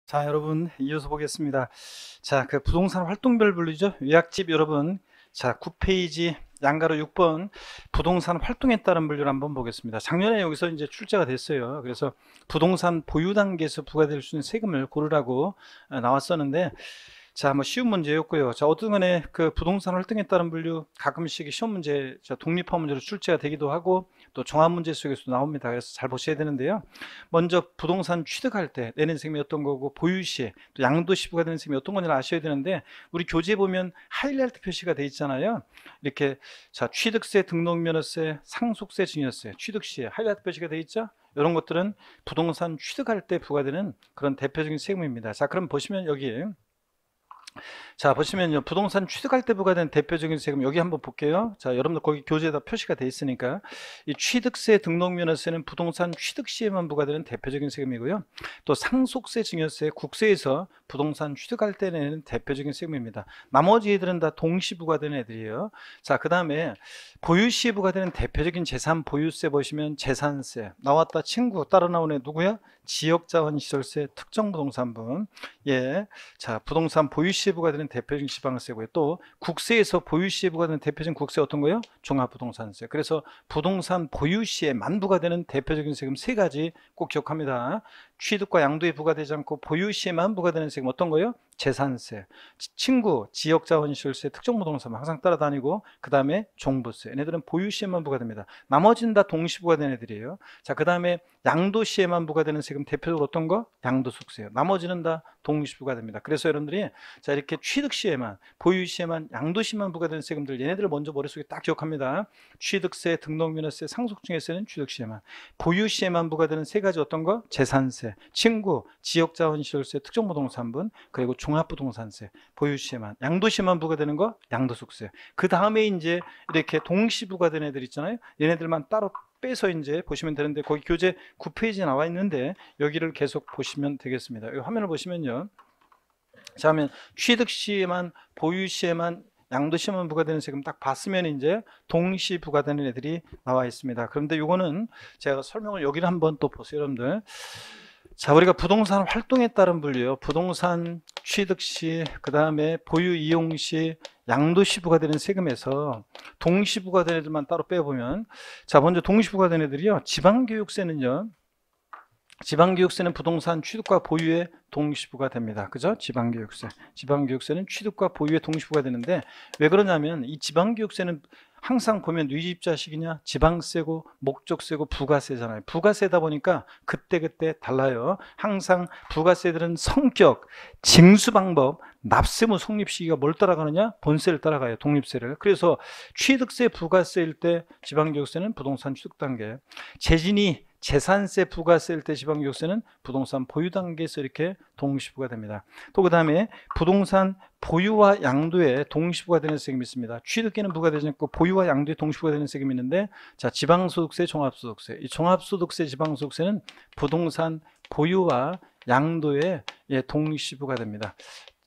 자, 여러분 이어서 보겠습니다. 자, 그 부동산 활동별 분류죠. 요약집 여러분. 자, 9페이지 양가로 6번 부동산 활동에 따른 분류를 한번 보겠습니다. 작년에 여기서 이제 출제가 됐어요. 그래서 부동산 보유 단계에서 부과될 수 있는 세금을 고르라고 나왔었는데, 자, 뭐 쉬운 문제였고요. 자, 어떤 간에 그 부동산 활동에 따른 분류 가끔씩 시험 문제, 독립화 문제로 출제가 되기도 하고 또 종합 문제 속에서도 나옵니다. 그래서 잘 보셔야 되는데요. 먼저 부동산 취득할 때 내는 세금이 어떤 거고, 보유 시에 또 양도 시 부과되는 세금이 어떤 건지 아셔야 되는데, 우리 교재에 보면 하이라이트 표시가 돼 있잖아요. 이렇게 자, 취득세, 등록면허세, 상속세, 증여세, 취득 시에 하이라이트 표시가 돼 있죠. 이런 것들은 부동산 취득할 때 부과되는 그런 대표적인 세금입니다. 자, 그럼 보시면 여기, 자, 보시면요, 부동산 취득할 때 부과된 대표적인 세금 여기 한번 볼게요. 자, 여러분들 거기 교재에다 표시가 돼 있으니까, 이 취득세, 등록면허세는 부동산 취득 시에만 부과되는 대표적인 세금이고요. 또 상속세, 증여세, 국세에서 부동산 취득할 때 내는 대표적인 세금입니다. 나머지 애들은 다 동시 부과되는 애들이에요. 자, 그 다음에 보유 시에 부과되는 대표적인 재산 보유세 보시면 재산세 나왔다. 친구 따라 나오네. 누구야? 지역자원시설세, 특정부동산분. 예, 자, 부동산 보유 시에 부과되는 대표적인 지방세고요. 또 국세에서 보유 시에 부과되는 대표적인 국세 어떤 거요? 종합부동산세. 그래서 부동산 보유 시에만 부과되는 대표적인 세금 세 가지 꼭 기억합니다. 취득과 양도에 부과되지 않고 보유 시에만 부과되는 세금 어떤 거요? 재산세, 친구, 지역자원시설세, 특정부동산 항상 따라다니고, 그 다음에 종부세. 얘네들은 보유 시에만 부과됩니다. 나머지는 다 동시 부과되는 애들이에요. 자, 그 다음에 양도 시에만 부과되는 세금 대표적으로 어떤 거? 양도소득세요. 나머지는 다 동시 부과됩니다. 그래서 여러분들이 자, 이렇게 취득 시에만, 보유 시에만, 양도 시에만 부과되는 세금들, 얘네들을 먼저 머릿속에 딱 기억합니다. 취득세, 등록면허세, 상속증여세는 취득 시에만, 보유 시에만 부과되는 세 가지 어떤 거? 재산세, 친구, 지역자원시설세, 특정부동산분, 그리고 종합부동산세, 보유 시에만, 양도 시에만 부과되는 거? 양도소득세. 그 다음에 이제 이렇게 동시 부과되는 애들 있잖아요. 얘네들만 따로 빼서 이제 보시면 되는데, 거기 교재 9페이지에 나와 있는데 여기를 계속 보시면 되겠습니다. 이 화면을 보시면요. 자, 하면 취득 시에만, 보유 시에만, 양도 시에만 부과되는 세금 딱 봤으면 이제 동시 부과되는 애들이 나와 있습니다. 그런데 이거는 제가 설명을 여기를 한번 또 보세요, 여러분들. 자, 우리가 부동산 활동에 따른 분류요. 부동산 취득 시, 그 다음에 보유 이용 시, 양도 시 부과되는 세금에서 동시 부과되는 애들만 따로 빼보면, 자, 먼저 동시 부과되는 애들이요. 지방교육세는요. 지방교육세는 부동산 취득과 보유에 동시부가 됩니다. 그죠? 지방교육세. 지방교육세는 취득과 보유에 동시부가 되는데, 왜 그러냐면 이 지방교육세는 항상 보면 뉘집자식이냐, 지방세고 목적세고 부가세잖아요. 부가세다 보니까 그때그때 달라요. 항상 부가세들은 성격, 징수 방법, 납세무 성립 시기가 뭘 따라가느냐? 본세를 따라가요. 독립세를. 그래서 취득세, 부가세일 때 지방교육세는 부동산 취득 단계, 재진이 재산세 부가세일 때 지방교육세는 부동산 보유 단계에서 이렇게 동시부가 됩니다. 또 그 다음에 부동산 보유와 양도에 동시부가 되는 세금이 있습니다. 취득에는 부과되지 않고 보유와 양도에 동시부가 되는 세금이 있는데, 자, 지방소득세, 종합소득세. 이 종합소득세, 지방소득세는 부동산 보유와 양도에 동시부가 됩니다.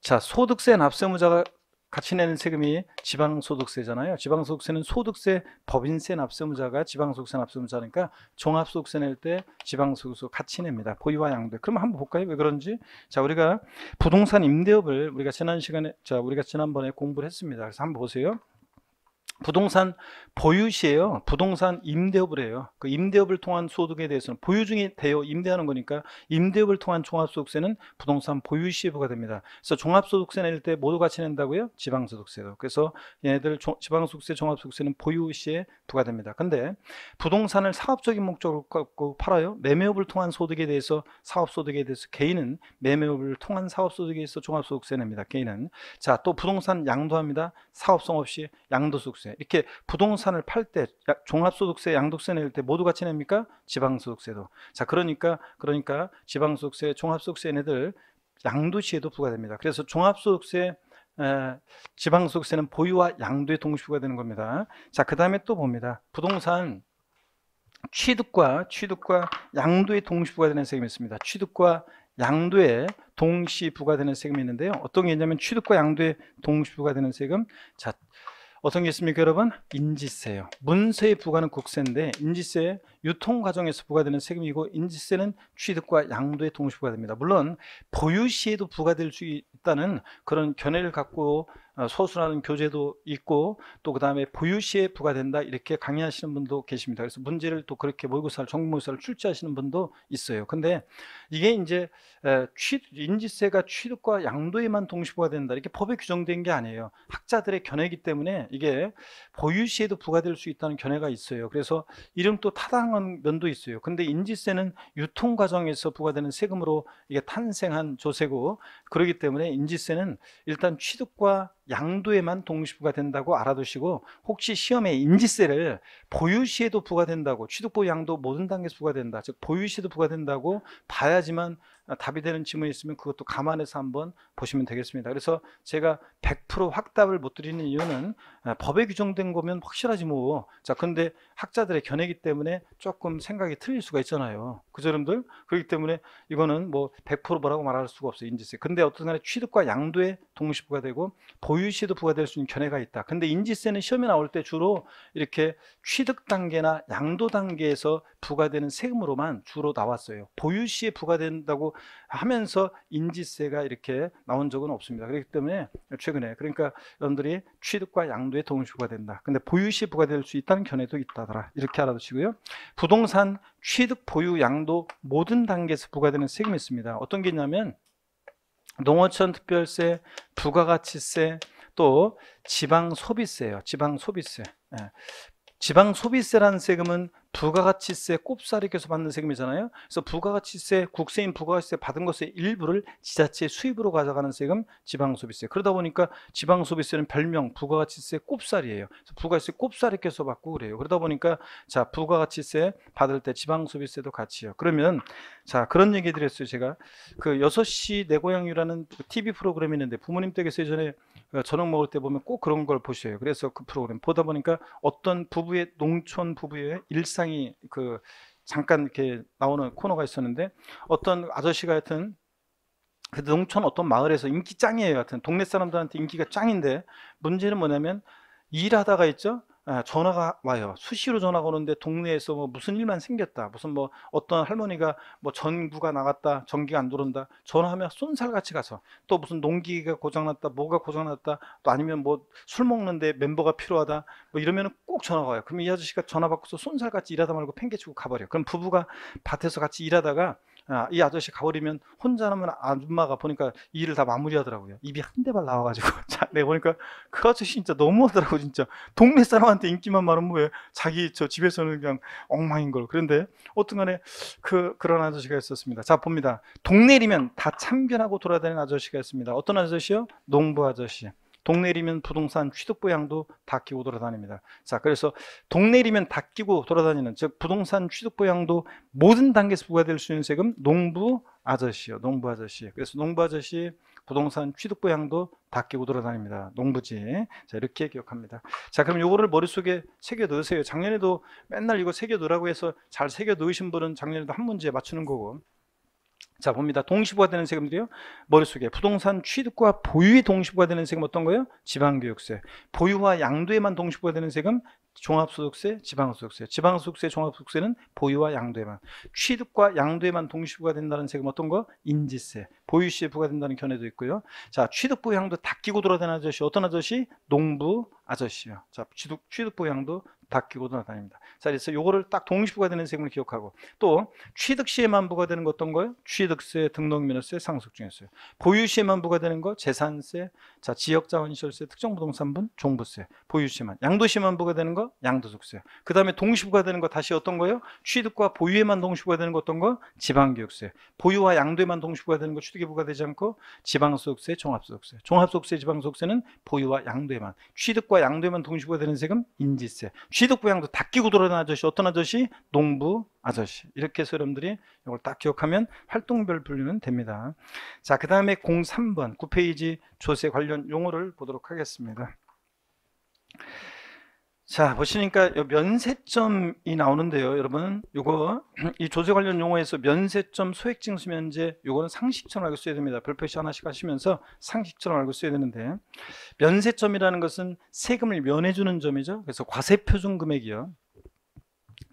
자, 소득세 납세무자가 같이 내는 세금이 지방소득세잖아요. 지방소득세는 소득세, 법인세 납세무자가 지방소득세 납세무자니까 종합소득세 낼 때 지방소득세 같이 냅니다. 보유와 양도. 그럼 한번 볼까요? 왜 그런지. 자, 우리가 부동산 임대업을 우리가 우리가 지난번에 공부를 했습니다. 그래서 한번 보세요. 부동산 보유 시에요. 부동산 임대업을 해요. 그 임대업을 통한 소득에 대해서는 보유 중에 돼요. 임대하는 거니까 임대업을 통한 종합소득세는 부동산 보유 시에 부과됩니다. 그래서 종합소득세 낼 때 모두 같이 낸다고요? 지방소득세도. 그래서 얘네들 지방소득세, 종합소득세는 보유 시에 부과됩니다. 근데 부동산을 사업적인 목적으로 갖고 팔아요. 매매업을 통한 소득에 대해서, 사업소득에 대해서 개인은 매매업을 통한 사업소득에 대해서 종합소득세 냅니다. 개인은. 자, 또 부동산 양도합니다. 사업성 없이 양도소득세. 이렇게 부동산을 팔 때 종합소득세, 양도세 낼 때 모두 같이 냅니까? 지방소득세도. 자, 그러니까 지방소득세, 종합소득세 얘네들 양도시에도 부과됩니다. 그래서 종합소득세, 지방소득세는 보유와 양도에 동시부가 되는 겁니다. 자, 그 다음에 또 봅니다. 부동산 취득과 양도에 동시부가 되는 세금이 있습니다. 취득과 양도에 동시 부과되는 세금이 있는데요. 어떤 게 있냐면 취득과 양도에 동시 부과되는 세금. 자, 어떤 게 있습니까, 여러분? 인지세요. 문서에 부과하는 국세인데 인지세 유통 과정에서 부과되는 세금이고, 인지세는 취득과 양도에 동시 부과됩니다. 물론 보유 시에도 부과될 수 있다는 그런 견해를 갖고 서술하는 교재도 있고, 또 그 다음에 보유 시에 부과된다 이렇게 강의하시는 분도 계십니다. 그래서 문제를 또 그렇게 모의고사를 전국모의고사를 출제하시는 분도 있어요. 근데 이게 이제 인지세가 취득과 양도에만 동시 부과된다 이렇게 법에 규정된 게 아니에요. 학자들의 견해이기 때문에 이게 보유 시에도 부과될 수 있다는 견해가 있어요. 그래서 이름 또 타당한 면도 있어요. 근데 인지세는 유통 과정에서 부과되는 세금으로 이게 탄생한 조세고, 그렇기 때문에 인지세는 일단 취득과 양도에만 동시부과 된다고 알아두시고, 혹시 시험에 인지세를 보유 시에도 부과된다고, 취득 보유 양도 모든 단계에서 부과된다, 즉 보유 시에도 부과된다고 봐야지만 답이 되는 지문이 있으면 그것도 감안해서 한번 보시면 되겠습니다. 그래서 제가 100% 확답을 못 드리는 이유는 법에 규정된 거면 확실하지 뭐. 자, 근데 학자들의 견해이기 때문에 조금 생각이 틀릴 수가 있잖아요. 그죠, 여러분들? 그렇기 때문에 이거는 뭐 100% 뭐라고 말할 수가 없어요, 인지세. 근데 어떤 간에 취득과 양도에 동시 부과되고 보유 시에도 부과될 수 있는 견해가 있다. 근데 인지세는 시험에 나올 때 주로 이렇게 취득 단계나 양도 단계에서 부과되는 세금으로만 주로 나왔어요. 보유 시에 부과된다고 하면서 인지세가 이렇게 나온 적은 없습니다. 그렇기 때문에 최근에, 그러니까 여러분들이 취득과 양도에 동시 부과된다. 근데 보유 시에 부과될 수 있다는 견해도 있다더라. 이렇게 알아두시고요. 부동산 취득, 보유, 양도 모든 단계에서 부과되는 세금이 있습니다. 어떤 게 있냐면 농어촌 특별세, 부가가치세, 또 지방소비세예요. 지방소비세. 예. 지방소비세라는 세금은 부가가치세 꼽사리 껴서 받는 세금이잖아요. 그래서 부가가치세, 국세인 부가가치세 받은 것의 일부를 지자체 수입으로 가져가는 세금, 지방소비세. 그러다 보니까 지방소비세는 별명 부가가치세 꼽사리예요. 그래서 부가가치세 꼽사리 껴서 받고 그래요. 그러다 보니까 자, 부가가치세 받을 때 지방소비세도 같이요. 그러면 자, 그런 얘기 드렸어요. 제가 그 6시 내 고향이라는 TV 프로그램이 있는데, 부모님 댁에서 예전에 저녁 먹을 때 보면 꼭 그런 걸 보셔요. 그래서 그 프로그램 보다 보니까 어떤 부부의, 농촌 부부의 일상이 그 잠깐 이렇게 나오는 코너가 있었는데, 어떤 아저씨가 하여튼 그 농촌 어떤 마을에서 인기 짱이에요. 하여튼 동네 사람들한테 인기가 짱인데, 문제는 뭐냐면 일하다가 있죠, 전화가 와요. 수시로 전화가 오는데 동네에서 뭐 무슨 일만 생겼다, 무슨 뭐 어떤 할머니가 뭐 전구가 나갔다, 전기가 안 들어온다, 전화하면 쏜살같이 가서, 또 무슨 농기가 고장났다, 뭐가 고장났다, 또 아니면 뭐 술 먹는데 멤버가 필요하다, 뭐 이러면 꼭 전화가 와요. 그럼 이 아저씨가 전화 받고서 쏜살같이 일하다 말고 팽개치고 가버려. 그럼 부부가 밭에서 같이 일하다가 이 아저씨 가버리면 혼자 남은 아줌마가 보니까 일을 다 마무리하더라고요. 입이 한 대발 나와가지고. 자, 내가 보니까 그 아저씨 진짜 너무하더라고. 진짜 동네 사람한테 인기만 많으면 왜 자기 저 집에서는 그냥 엉망인 걸. 그런데 어떤간에 그런 아저씨가 있었습니다. 자, 봅니다. 동네이면 다 참견하고 돌아다니는 아저씨가 있습니다. 어떤 아저씨요? 농부 아저씨. 동네이면 부동산 취득보양도 다 끼고 돌아다닙니다. 자, 그래서 동네이면 다 끼고 돌아다니는, 즉 부동산 취득보양도 모든 단계에서 부과될 수 있는 세금, 농부 아저씨요. 농부 아저씨. 그래서 농부 아저씨 부동산 취득보양도 다 끼고 돌아다닙니다. 농부지. 자, 이렇게 기억합니다. 자, 그럼 요거를 머릿속에 새겨 넣으세요. 작년에도 맨날 이거 새겨 넣으라고 해서 잘 새겨 넣으신 분은 작년에도 한 문제 맞추는 거고. 자, 봅니다. 동시부가 되는 세금들이요. 머릿속에 부동산 취득과 보유에 동시부가 되는 세금 어떤 거예요? 지방교육세. 보유와 양도에만 동시부가 되는 세금, 종합소득세, 지방소득세. 지방소득세, 종합소득세는 보유와 양도에만. 취득과 양도에만 동시부가 된다는 세금 어떤 거? 인지세. 보유시에 부과된다는 견해도 있고요. 자, 취득 보양도 다 끼고 돌아다니는 아저씨 어떤 아저씨? 농부 아저씨요. 자, 취득 보양도 다 끼고 돌아다닙니다. 자, 그래서 요거를 딱 동시부가 되는 세금을 기억하고, 또 취득 시에만 부과되는 거 어떤 거요? 취득세, 등록면허세, 상속증여세. 보유 시에만 부과되는 거 재산세, 자, 지역자원시설세, 특정부동산분, 종부세. 보유 시에만. 양도 시에만 부과되는 거 양도소득세. 그 다음에 동시부가 되는 거 다시 어떤 거요? 취득과 보유에만 동시부가 되는 거 어떤 거? 지방교육세. 보유와 양도에만 동시부가 되는 거 취득에 부과되지 않고 지방소득세, 종합소득세. 종합소득세, 지방소득세는 보유와 양도에만. 취득과 양도에만 동시부가 되는 세금 인지세. 취득 보양도 다 끼고 돌아다니는 아저씨 어떤 아저씨? 농부 아저씨. 이렇게 해서 여러분들이 이걸 딱 기억하면 활동별 분류는 됩니다. 자, 그 다음에 03번 9페이지 조세 관련 용어를 보도록 하겠습니다. 자, 보시니까 요 면세점이 나오는데요. 여러분, 요거 이 조세 관련 용어에서 면세점, 소액징수면제, 요거는 상식처럼 알고 써야 됩니다. 별표시 하나씩 하시면서 상식처럼 알고 써야 되는데, 면세점이라는 것은 세금을 면해주는 점이죠. 그래서 과세표준 금액이요.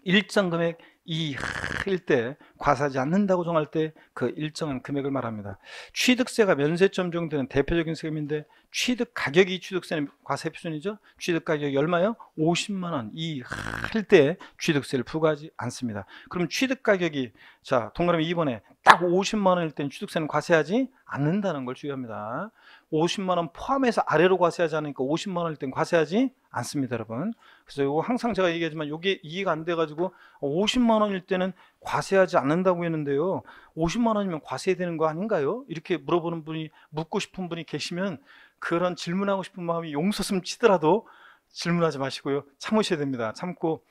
일정 금액 이하일 때, 과세하지 않는다고 정할 때 그 일정한 금액을 말합니다. 취득세가 면세점 정도는 대표적인 세금인데, 취득 가격이 취득세는 과세 표준이죠. 취득 가격이 얼마요? 50만 원 이하일 때 취득세를 부과하지 않습니다. 그럼 취득 가격이, 자, 동그라미 2번에 딱 50만 원일 때는 취득세는 과세하지 않는다는 걸 주의합니다. 50만 원 포함해서 아래로 과세하지 않으니까 50만 원일 땐 과세하지 않습니다, 여러분. 그래서 이거 항상 제가 얘기하지만 이게 이해가 안 돼가지고 50만 원일 때는 과세하지 않는다고 했는데요, 50만 원이면 과세되는 거 아닌가요? 이렇게 물어보는 분이, 묻고 싶은 분이 계시면 그런 질문하고 싶은 마음이 용서슴 치더라도 질문하지 마시고요, 참으셔야 됩니다. 참고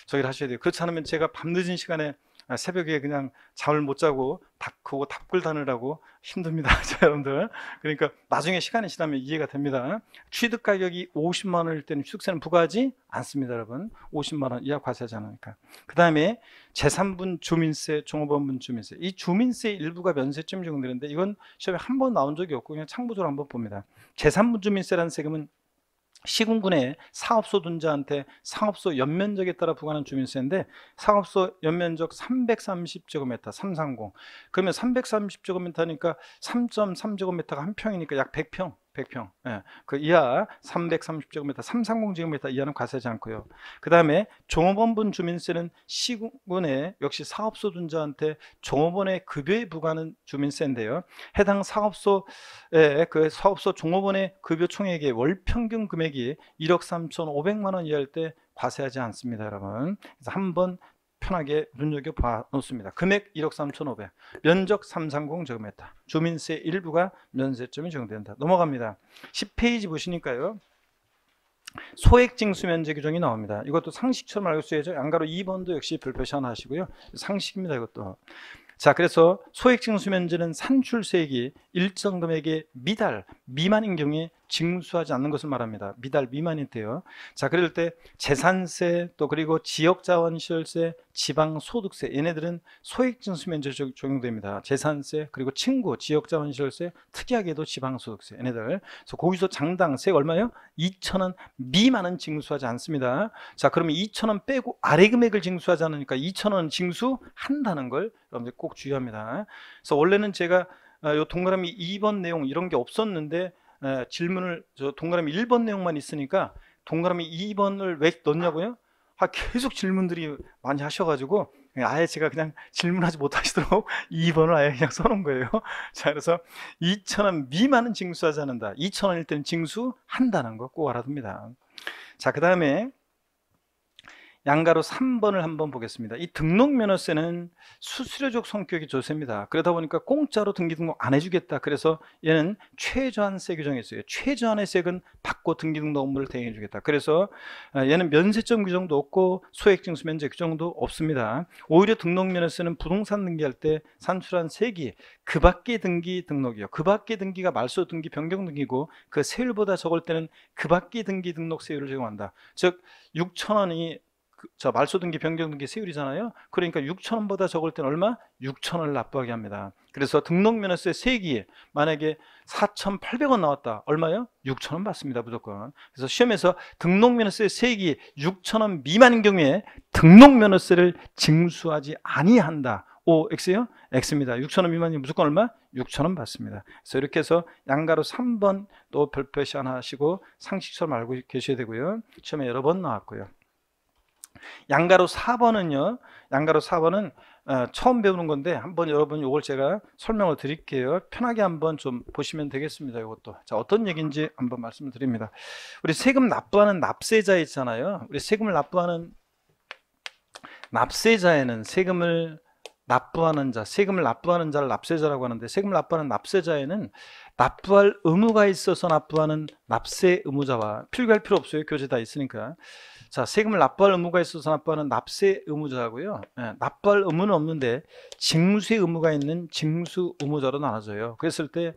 저기를 하셔야 돼요. 그렇지 않으면 제가 밤늦은 시간에 새벽에 그냥 잠을 못 자고 그거 답글 다느라고 힘듭니다. 자, 여러분들, 그러니까 나중에 시간이 지나면 이해가 됩니다. 취득 가격이 50만 원일 때는 취득세는 부과하지 않습니다, 여러분. 50만 원 이하 과세하지 않으니까. 그 다음에 제3분 주민세, 종업원분 주민세, 이 주민세 일부가 면세점이 적용되는데 이건 시험에 한 번 나온 적이 없고 그냥 참고적으로 한번 봅니다. 제3분 주민세라는 세금은 시군군의 사업소 둔자한테 사업소 연면적에 따라 부과하는 주민세인데, 사업소 연면적 330제곱미터 330, 그러면 330제곱미터니까 3.3제곱미터가 한 평이니까 약 100평, 예, 그 이하 330제곱미터 330제곱미터 이하는 과세하지 않고요. 그 다음에 종업원분 주민세는 시군의 역시 사업소 둔자한테 종업원의 급여에 부과하는 주민세인데요, 해당 사업소의 그 사업소 종업원의 급여 총액의 월 평균 금액이 1억 3,500만 원 이하일 때 과세하지 않습니다, 여러분. 그래서 한번 편하게 눈여겨봐 놓습니다. 금액 1억 3,500, 면적 330제곱미터, 주민세 일부가 면세점이 적용된다. 넘어갑니다. 10페이지 보시니까요, 소액징수면제 규정이 나옵니다. 이것도 상식처럼 알고 써야죠. 양가로 2번도 역시 별표시 하나 하시고요. 상식입니다, 이것도. 자, 그래서 소액징수면제는 산출세액이 일정 금액의 미달 미만인 경우에 징수하지 않는 것을 말합니다. 미달 미만일 때요. 자, 그럴 때 재산세, 또 그리고 지역자원시설세, 지방소득세, 얘네들은 소액징수면제 적용됩니다. 재산세, 그리고 친구, 지역자원시설세, 특이하게도 지방소득세, 얘네들. 그래서 거기서 장당세 얼마요? 2,000원 미만은 징수하지 않습니다. 자, 그러면 2,000원 빼고 아래 금액을 징수하지 않으니까 2,000원 징수한다는 걸 여러분들 꼭 주의합니다. 그래서 원래는 제가 요 동그라미 2번 내용 이런 게 없었는데, 질문을 동그라미 1번 내용만 있으니까 동그라미 2번을 왜 넣냐고요? 계속 질문들이 많이 하셔가지고 아예 제가 그냥 질문하지 못하시도록 2번을 아예 그냥 써놓은 거예요. 자, 그래서 2,000원 미만은 징수하지 않는다. 2,000원일 때는 징수한다는 거 꼭 알아둡니다. 자, 그 다음에 양가로 3번을 한번 보겠습니다. 이 등록면허세는 수수료적 성격의 조세입니다. 그러다 보니까 공짜로 등기 등록 안 해주겠다. 그래서 얘는 최저한세 규정이 있어요. 최저한의 세금 받고 등기 등록 업무를 대행해 주겠다. 그래서 얘는 면세점 규정도 없고 소액징수 면제 규정도 없습니다. 오히려 등록면허세는 부동산 등기할 때 산출한 세기 그 밖의 등기 등록이요. 그 밖의 등기가 말소 등기 변경 등기고, 그 세율보다 적을 때는 그 밖의 등기 등록 세율을 적용한다. 즉 6,000원이 말소 등기 변경 등기 세율이잖아요. 그러니까 6,000원보다 적을 때는 얼마? 6,000원을 납부하게 합니다. 그래서 등록면허세 세기 만약에 4,800원 나왔다. 얼마요? 6,000원 받습니다, 무조건. 그래서 시험에서 등록면허세 세기 6,000원 미만인 경우에 등록면허세를 징수하지 아니한다. O, X요? X입니다. 6,000원 미만이 무조건 얼마? 6,000원 받습니다. 그래서 이렇게 해서 양가로 3번 또 별표시 하나 하시고 상식처럼 알고 계셔야 되고요. 시험에 여러 번 나왔고요. 양가로 4번은요, 양가로 4번은 처음 배우는 건데 한번 여러분 이걸 제가 설명을 드릴게요. 편하게 한번 좀 보시면 되겠습니다. 이것도. 자, 어떤 얘기인지 한번 말씀을 드립니다. 우리 세금 납부하는 납세자 있잖아요. 우리 세금을 납부하는 납세자에는 세금을 납부하는 자, 세금을 납부하는 자를 납세자라고 하는데, 세금을 납부하는 납세자에는 납부할 의무가 있어서 납부하는 납세 의무자와, 필기할 필요 없어요. 교재 다 있으니까. 자, 세금을 납부할 의무가 있어서 납부하는 납세 의무자고요. 납부할 의무는 없는데 징수의 의무가 있는 징수 의무자로 나눠져요. 그랬을 때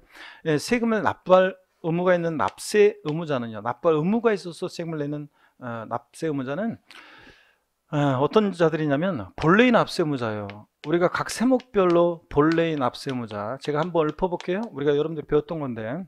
세금을 납부할 의무가 있는 납세 의무자는요, 납부할 의무가 있어서 세금을 내는 납세 의무자는 어떤 자들이냐면 본래인 납세 의무자예요. 우리가 각 세목별로 본래인 납세 의무자, 제가 한번 읊어볼게요. 우리가 여러분들 배웠던 건데,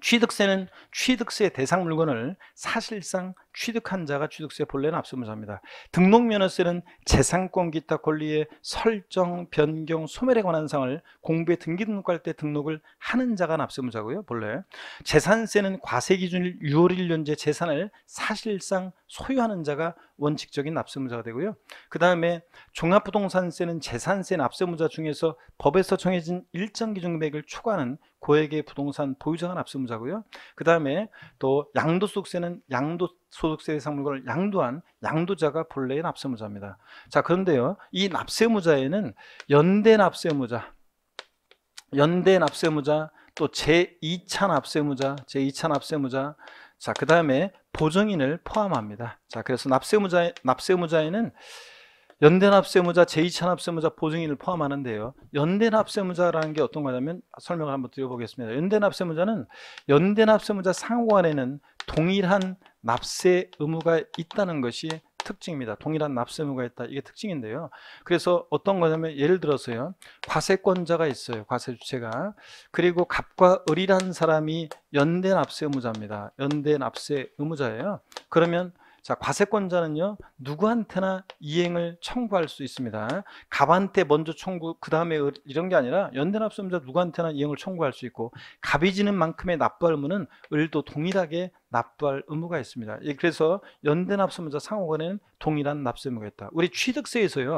취득세는 취득세 대상 물건을 사실상 취득한 자가 취득세 본래 납세 의무자입니다. 등록면허세는 재산권 기타 권리의 설정, 변경, 소멸에 관한 사항을 공부에 등기 등록할 때 등록을 하는 자가 납세 의무자고요. 본래 재산세는 과세 기준일 6월 1년제 재산을 사실상 소유하는 자가 원칙적인 납세 의무자가 되고요. 그 다음에 종합부동산세는 재산세 납세 의무자 중에서 법에서 정해진 일정 기준 금액을 초과하는 고액의 부동산 보유자가 납세 의무자고요. 그 다음에 또 양도소득세는 양도소득세 대상 물건을 양도한 양도자가 본래의 납세 의무자입니다. 자, 그런데요, 이 납세 의무자에는 연대 납세 의무자, 또 제2차 납세 의무자, 자, 그 다음에 보증인을 포함합니다. 자, 그래서 납세 의무자에는 연대 납세 의무자, 제2차 납세 의무자, 보증인을 포함하는데요. 연대 납세 의무자라는 게 어떤 거냐면 설명을 한번 드려보겠습니다. 연대 납세 의무자는 연대 납세 의무자 상호간에는 동일한 납세 의무가 있다는 것이 특징입니다. 동일한 납세 의무가 있다, 이게 특징인데요. 그래서 어떤 거냐면 예를 들어서요, 과세권자가 있어요. 과세 주체가. 그리고 갑과 을이라는 사람이 연대 납세 의무자입니다. 연대 납세 의무자예요. 그러면 자, 과세권자는요, 누구한테나 이행을 청구할 수 있습니다. 갑한테 먼저 청구, 그 다음에 이런 게 아니라 연대납세 의무자 누구한테나 이행을 청구할 수 있고, 갑이 지는 만큼의 납부할 의무는 을도 동일하게 납부할 의무가 있습니다. 그래서 연대납세 의무자 상호간에는 동일한 납세 의무가 있다. 우리 취득세에서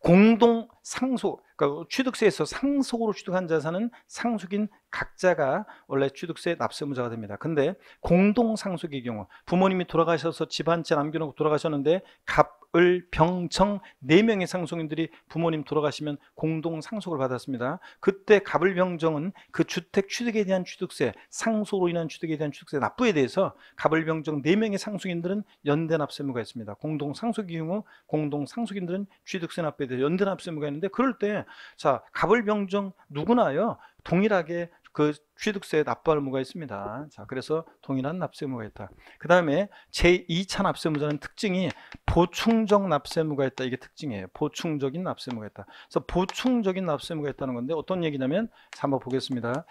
공동 상속, 그러니까 취득세에서 상속으로 취득한 자산은 상속인 각자가 원래 취득세 납세 의무자가 됩니다. 근데 공동 상속의 경우, 부모님이 돌아가셔서 집안채 남겨놓고 돌아가셨는데 갑, 을, 병, 정 4명의 상속인들이 부모님 돌아가시면 공동 상속을 받았습니다. 그때 갑을, 병, 정은 그 주택 취득에 대한 취득세, 상속으로 인한 취득에 대한 취득세 납부에 대해서 갑을, 병, 정 4명의 상속인들은 연대 납세 의무가 있습니다. 공동 상속의 경우 공동 상속인들은 취득세 납부에 대해서 연대 납세 의무가 있는데, 그럴 때 자, 갑을, 병, 정 누구나요 동일하게 그 취득세 납부할 의무가 있습니다. 자, 그래서 동일한 납세 의무가 있다. 그 다음에 제2차 납세 의무자는 특징이 보충적 납세 의무가 있다, 이게 특징이에요. 보충적인 납세 의무가 있다. 그래서 보충적인 납세 의무가 있다는 건데 어떤 얘기냐면, 자, 한번 보겠습니다.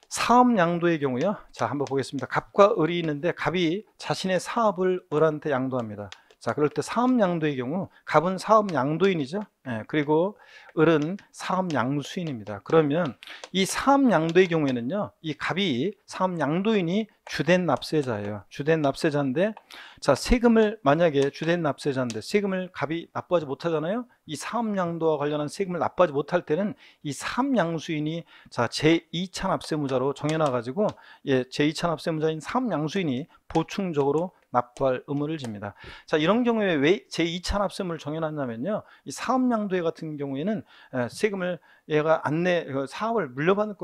사업 양도의 경우요, 자, 한번 보겠습니다. 갑과 을이 있는데 갑이 자신의 사업을 을한테 양도합니다. 자, 그럴 때 사업 양도의 경우 갑은 사업 양도인이죠. 그리고 을은 사업 양수인입니다. 그러면 이 사업 양도의 경우에는요, 이 갑이 사업 양도인이 주된 납세자예요. 주된 납세자인데, 자, 세금을 만약에 주된 납세자인데 세금을 갑이 납부하지 못하잖아요. 이 사업 양도와 관련한 세금을 납부하지 못할 때는 이 사업 양수인이 자, 제2차 납세무자로 정해놔 가지고 제2차 납세무자인 사업 양수인이 보충적으로 납부할 의무를 집니다. 자, 이런 경우에 왜 제2차 납세무를 정해놨냐면요, 이 사업양도회 같은 경우에는 세금을 얘가 사업을 물려받는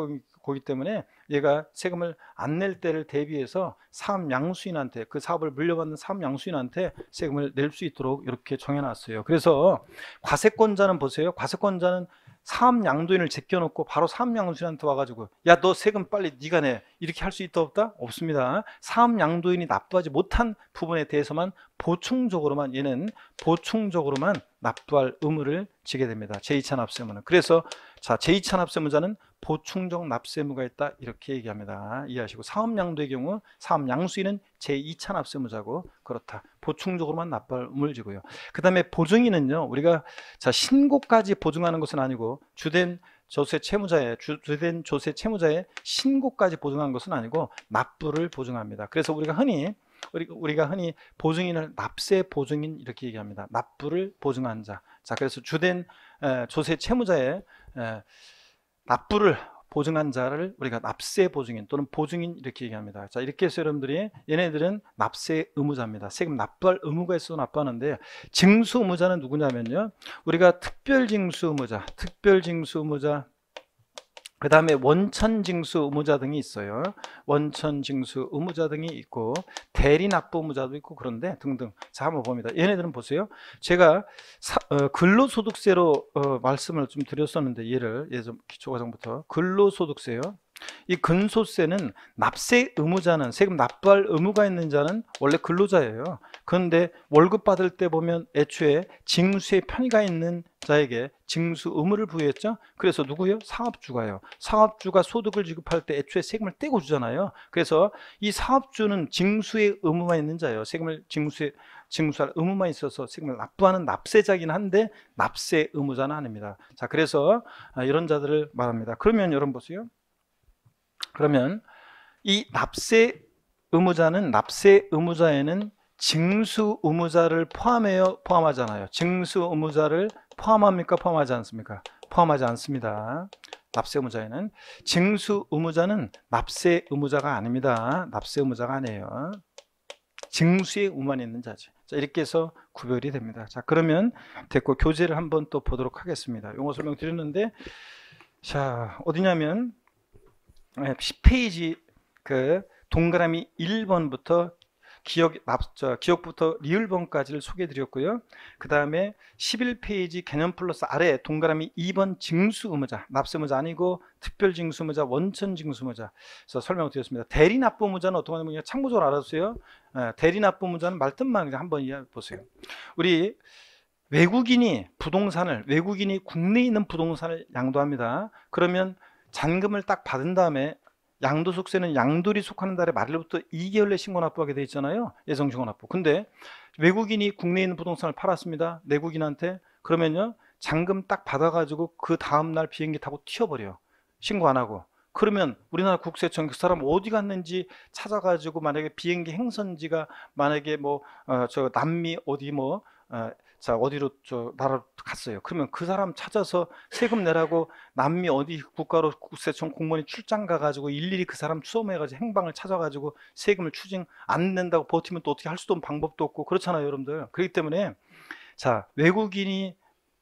거기 때문에 얘가 세금을 안 낼 때를 대비해서 사업양수인한테, 그 사업을 물려받는 사업양수인한테 세금을 낼 수 있도록 이렇게 정해놨어요. 그래서 과세권자는 보세요. 과세권자는 사업양도인을 제껴놓고 바로 사업양수인한테 와가지고 야, 너 세금 빨리 네가 내, 이렇게 할 수 있다 없다? 없습니다. 사업양도인이 납부하지 못한 부분에 대해서만 보충적으로만, 얘는 보충적으로만 납부할 의무를 지게 됩니다. 제2차 납세의무는. 그래서 자, 제2차 납세의무자는 보충적 납세의무가 있다, 이렇게 얘기합니다. 이해하시고, 사업양도의 경우 사업양수인은 제2차 납세의무자고, 그렇다, 보충적으로만 납부할 의무를 지고요. 그 다음에 보증인은요, 우리가 자, 신고까지 보증하는 것은 아니고 주된 조세 채무자의 신고까지 보증한 것은 아니고 납부를 보증합니다. 그래서 우리가 흔히 보증인을 납세 보증인 이렇게 얘기합니다. 납부를 보증한 자. 자, 그래서 주된 조세 채무자의 납부를 보증한 자를 우리가 납세 보증인 또는 보증인 이렇게 얘기합니다. 자, 이렇게 해서 여러분들이 얘네들은 납세 의무자입니다. 세금 납부할 의무가 있어서 납부하는데, 징수 의무자는 누구냐면요, 우리가 특별징수 의무자, 그 다음에 원천징수 의무자 등이 있어요. 원천징수 의무자 등이 있고 대리납부 의무자도 있고 그런데 등등. 자, 한번 봅니다. 얘네들은 보세요. 제가 근로소득세로 말씀을 좀 드렸었는데, 얘를 좀 기초과정부터 근로소득세요. 이 근소세는 납세 의무자는, 세금 납부할 의무가 있는 자는 원래 근로자예요. 그런데 월급 받을 때 보면 애초에 징수의 편의가 있는 자에게 징수 의무를 부여했죠. 그래서 누구요? 사업주가요. 사업주가 소득을 지급할 때 애초에 세금을 떼고 주잖아요. 그래서 이 사업주는 징수의 의무가 있는 자예요. 세금을 징수할 의무만 있어서 세금을 납부하는 납세자긴 한데 납세 의무자는 아닙니다. 자, 그래서 이런 자들을 말합니다. 그러면 여러분 보세요. 그러면 이 납세 의무자는, 납세 의무자에는 징수 의무자를 포함하잖아요. 징수 의무자를 포함합니까? 포함하지 않습니까? 포함하지 않습니다. 납세 의무자에는. 징수 의무자는 납세 의무자가 아닙니다. 납세 의무자가 아니에요. 징수의 의무만 있는 자지. 자, 이렇게 해서 구별이 됩니다. 자, 그러면 됐고, 교재를 한번 또 보도록 하겠습니다. 용어 설명 드렸는데, 자, 어디냐면 10페이지 그 동그라미 1번부터 기억부터 리을번까지를 소개해 드렸고요. 그 다음에 11페이지 개념 플러스 아래 동그라미 2번 징수의무자, 납세의무자 아니고 특별징수의무자, 원천징수의무자. 그래서 설명을 드렸습니다. 대리납부의무자는 어떤 거냐면 참고적으로 알아두세요. 대리납부의무자는 말뜻만 그냥 한번 이해해 보세요. 우리 외국인이 국내에 있는 부동산을 양도합니다. 그러면 잔금을 딱 받은 다음에 양도속세는 양돌이 속하는 달에 말일부터 2개월 내 신고 납부하게 돼 있잖아요. 예정신고 납부. 근데 외국인이 국내에 있는 부동산을 팔았습니다. 내국인한테. 그러면요, 잔금 딱 받아가지고 그 다음날 비행기 타고 튀어버려요. 신고 안 하고. 그러면 우리나라 국세청 그 사람 어디 갔는지 찾아가지고, 만약에 비행기 행선지가 만약에 저 남미 어디 자, 어디로 나라로 갔어요. 그러면 그 사람 찾아서 세금 내라고 남미 어디 국가로 국세청 공무원이 출장 가가지고 일일이 그 사람 수험해가지고 행방을 찾아가지고 세금을 추징 안 낸다고 버티면 또 어떻게 할 수도 없는 방법도 없고 그렇잖아요, 여러분들. 그렇기 때문에 자, 외국인이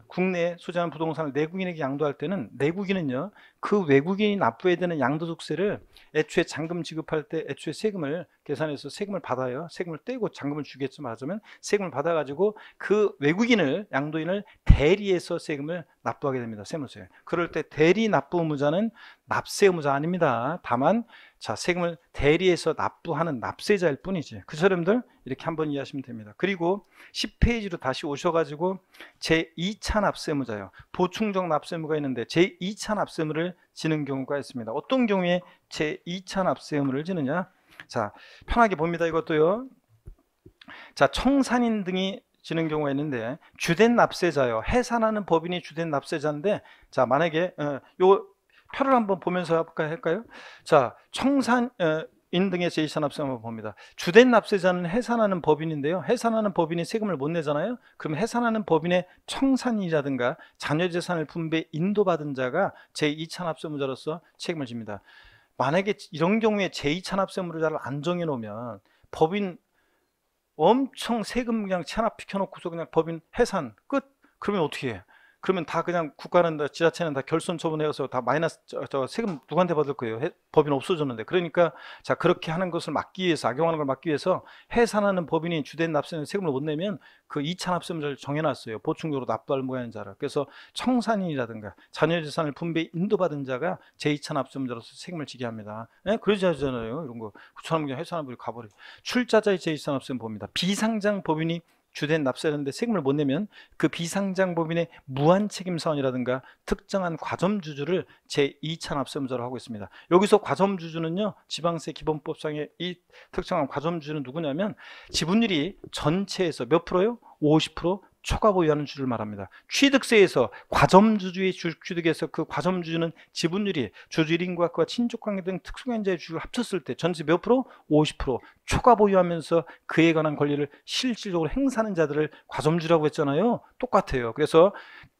국내에 소지하는 부동산을 내국인에게 양도할 때는 내국인은요, 그 외국인이 납부해야 되는 양도소득세를 애초에 잔금 지급할 때 애초에 세금을 계산해서 세금을 받아요. 세금을 떼고 잔금을 주겠죠. 말하자면 세금을 받아가지고 그 외국인을, 양도인을 대리해서 세금을 납부하게 됩니다. 세무서에. 그럴 때 대리 납부 의무자는 납세 의무자 아닙니다. 다만 자, 세금을 대리해서 납부하는 납세자일 뿐이지. 그죠, 여러분들? 이렇게 한번 이해하시면 됩니다. 그리고 10페이지로 다시 오셔가지고 제2차 납세의무자요. 보충적 납세의무가 있는데 제2차 납세의무를 지는 경우가 있습니다. 어떤 경우에 제2차 납세의무를 지느냐? 자, 편하게 봅니다. 이것도요. 자, 청산인 등이 지는 경우가 있는데 주된 납세자요. 해산하는 법인이 주된 납세자인데, 자, 만약에 요 표를 한번 보면서 할까요? 자, 청산인 등의 제2차 납세 한번 봅니다. 주된 납세자는 해산하는 법인인데요. 해산하는 법인이 세금을 못 내잖아요. 그럼 해산하는 법인의 청산이라든가 자녀재산을 분배 인도받은 자가 제2차 납세의무자로서 책임을 집니다. 만약에 이런 경우에 제2차 납세의무자를 안 정해놓으면 법인 엄청 세금 그냥 체납시켜놓고서 그냥 법인 해산 끝? 그러면 어떻게 해? 그러면 다 그냥 국가는, 지자체는 다 결손 처분해서 다 마이너스 세금 누구한테 받을 거예요? 법인 없어졌는데. 그러니까 자, 그렇게 하는 것을 막기 위해서, 악용하는 걸 막기 위해서 해산하는 법인이 주된 납세는 세금을 못 내면 그 2차 납세의무자를 정해놨어요. 보충적으로 납부할 모양인 자를. 그래서 청산인이라든가 자녀재산을 분배 인도받은 자가 제2차 납세의무자로서 책임을 지게 합니다. 그러지 않잖아요. 이런 거. 그처럼 그냥 해산하는 분이 가버리고. 출자자의 제2차 납세는 봅니다. 비상장 법인이 주된 납세자인데 세금을 못 내면 그 비상장 법인의 무한 책임 사원이라든가 특정한 과점주주를 제2차 납세의무자로 하고 있습니다. 여기서 과점주주는요, 지방세 기본법상의 이 특정한 과점주주는 누구냐면 지분율이 전체에서 몇 프로요? 50% 초과 보유하는 주주를 말합니다. 취득세에서 과점주주의 취득에서 그 과점주주는 지분율이 주주 1인과과 친족관계 등 특수관계자의 주주를 합쳤을 때 전체 몇 프로? 50% 초과 보유하면서 그에 관한 권리를 실질적으로 행사하는 자들을 과점주주라고 했잖아요. 똑같아요. 그래서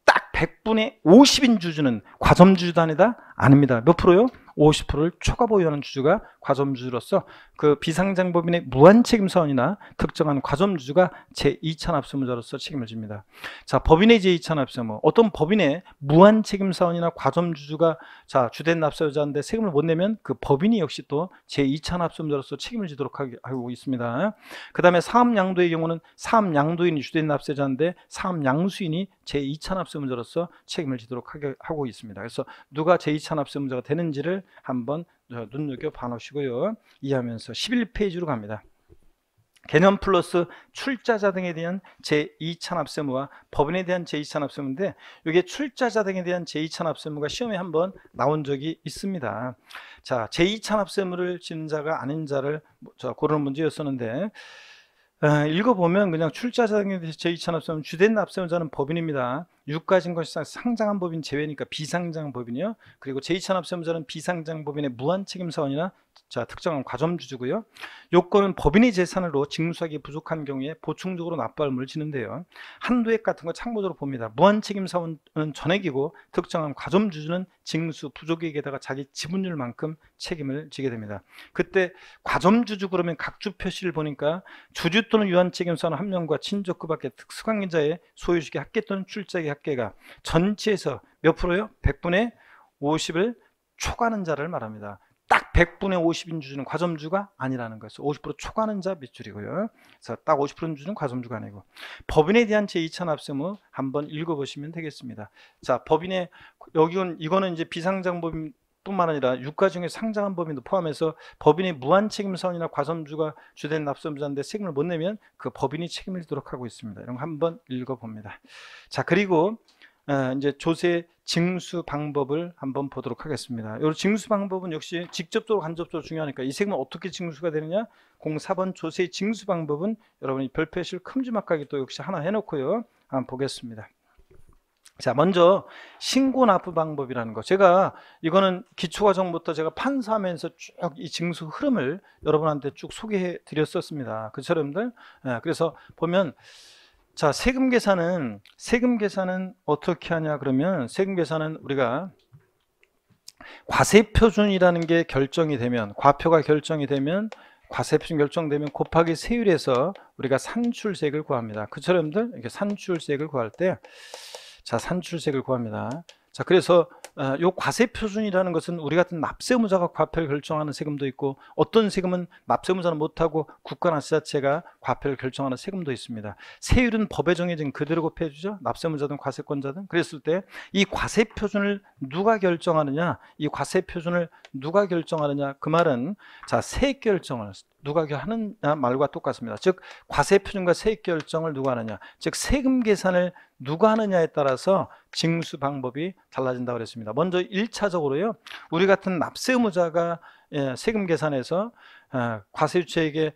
딱 100분의 50인 주주는 과점주주도 아니다? 아닙니다. 몇 프로요? 50%를 초과 보유하는 주주가 과점주주로서 그 비상장 법인의 무한책임 사원이나 특정한 과점주주가 제2차 납세의무자로서 책임을 집니다. 자, 법인의 제2차 납세의무. 어떤 법인의 무한책임 사원이나 과점주주가 자, 주된 납세자인데 세금을 못 내면 그 법인이 역시 또 제2차 납세의무자로서 책임을 지도록 하고 있습니다. 그 다음에 사업양도의 경우는 사업양도인이 주된 납세자인데 사업양수인이 제2찬압세무자로서 책임을 지도록 하고 있습니다. 그래서 누가 제2찬압세무자가 되는지를 한번 눈여겨 봐놓으시고요. 이해하면서 11페이지로 갑니다. 개념 플러스 출자자 등에 대한 제2찬압세무와 법인에 대한 제2찬압세무인데, 이게 출자자 등에 대한 제2찬압세무가 시험에 한번 나온 적이 있습니다. 자, 제2찬압세무를 지는 자가 아닌 자를 고르는 문제였었는데, 읽어보면 그냥 출자자 등에 대한 제2찬압세무, 주된 납세무자는 법인입니다. 유가증권시장 상장한 법인 제외니까 비상장 법인이요. 그리고 제2찬압세무자는 비상장 법인의 무한책임사원이나 특정한 과점주주고요. 요건은 법인의 재산으로 징수하기 부족한 경우에 보충적으로 납부할물을 지는데요. 한도액 같은 거 참고적으로 봅니다. 무한책임사원은 전액이고 특정한 과점주주는 징수 부족액에다가 자기 지분율만큼 책임을 지게 됩니다. 그때 과점주주 그러면 각주 표시를 보니까 주주 또는 유한책임사원 한 명과 친족 그 밖에 특수관계자의 소유주기 합계 또는 출자액의 합계가 전체에서 몇 프로요? 100분의 50을 초과하는 자를 말합니다. 딱 100분의 50인 주주는 과점주가 아니라는 거였어요. 50% 초과하는 자 밑줄이고요. 그래서 딱 50%는 주주는 과점주가 아니고. 법인에 대한 제2찬압세무 한번 읽어보시면 되겠습니다. 자, 법인의 이거는 이제 비상장 법인 뿐만 아니라 유가증에 상장한 법인도 포함해서 법인의 무한책임사원이나 과점주가 주된 납세무자인데 세금을 못 내면 그 법인이 책임을 지도록 하고 있습니다. 이런 거 한번 읽어봅니다. 자, 그리고 이제 조세 징수 방법을 한번 보도록 하겠습니다. 이 징수 방법은 역시 직접적으로 간접적으로 중요하니까 이 세금은 어떻게 징수가 되느냐, 04번 조세 징수 방법은 여러분이 별표실 큼지막하게 또 역시 하나 해놓고요. 한번 보겠습니다. 자, 먼저 신고납부 방법이라는 거, 제가 이거는 기초과정부터 제가 판사하면서 쭉 이 징수 흐름을 여러분한테 쭉 소개해 드렸었습니다. 그렇죠, 여러분들? 그래서 보면, 자, 세금 계산은 어떻게 하냐 그러면, 세금 계산은 우리가 과세표준이라는 게 결정이 되면, 과표가 결정이 되면, 과세표준 결정되면 곱하기 세율에서 우리가 산출세액을 구합니다. 그렇죠, 여러분들? 이렇게 산출세액을 구할 때, 자, 산출세액을 구합니다. 자, 그래서 요 과세표준이라는 것은 우리 같은 납세무자가 과표를 결정하는 세금도 있고, 어떤 세금은 납세무자는 못하고 국가나 지자체가 과표를 결정하는 세금도 있습니다. 세율은 법에 정해진 그대로 곱해주죠. 납세무자든 과세권자든. 그랬을 때 이 과세표준을 누가 결정하느냐, 이 과세표준을 누가 결정하느냐, 그 말은 자, 세액 결정을 누가 하느냐 말과 똑같습니다. 즉 과세표준과 세액 결정을 누가 하느냐, 즉 세금 계산을 누가 하느냐에 따라서 징수 방법이 달라진다고 그랬습니다. 먼저 1차적으로요, 우리 같은 납세무자가 세금 계산에서 과세주체에게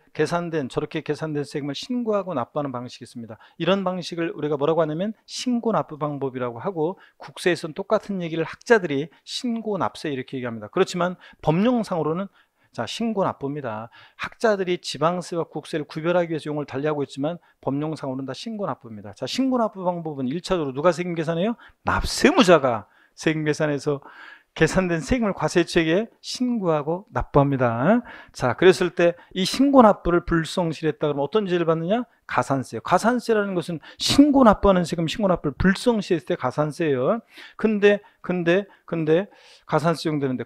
저렇게 계산된 세금을 신고하고 납부하는 방식이 있습니다. 이런 방식을 우리가 뭐라고 하냐면 신고납부 방법이라고 하고, 국세에서는 똑같은 얘기를 학자들이 신고납세 이렇게 얘기합니다. 그렇지만 법령상으로는 자, 신고납부입니다. 학자들이 지방세와 국세를 구별하기 위해서 용어를 달리하고 있지만 법령상으로는 다 신고납부입니다. 자, 신고납부 방법은 1차적으로 누가 세금 계산해요? 납세무자가 세금 계산해서 계산된 세금을 과세주에게 신고하고 납부합니다. 자, 그랬을 때 이 신고납부를 불성실했다 그러면 어떤 죄를 받느냐? 가산세요. 가산세라는 것은 신고납부하는 세금 신고납부를 불성실했을 때 가산세예요. 근데 가산세 적용되는데,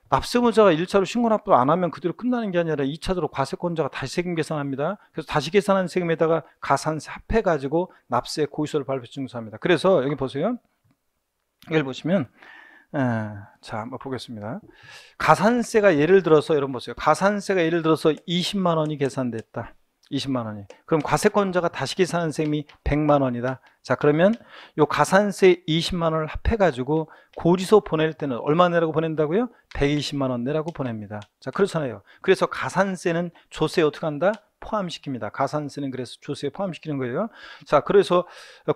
납세무자가 1차로 신고납부를 안 하면 그대로 끝나는 게 아니라 2차적으로 과세권자가 다시 세금 계산합니다. 그래서 다시 계산한 세금에다가 가산세 합해가지고 납세 고의서를 발표 징수합니다. 그래서 여기 보세요. 여기 보시면, 자, 한번 보겠습니다. 가산세가 예를 들어서, 여러분 보세요. 가산세가 예를 들어서 20만 원이 계산됐다. 20만 원이. 그럼 과세권자가 다시 계산한 세금이 100만 원이다. 자, 그러면 요 가산세 20만 원을 합해가지고 고지서 보낼 때는 얼마 내라고 보낸다고요? 120만 원 내라고 보냅니다. 자, 그렇잖아요. 그래서 가산세는 조세에 어떻게 한다? 포함시킵니다. 가산세는 그래서 조세에 포함시키는 거예요. 자, 그래서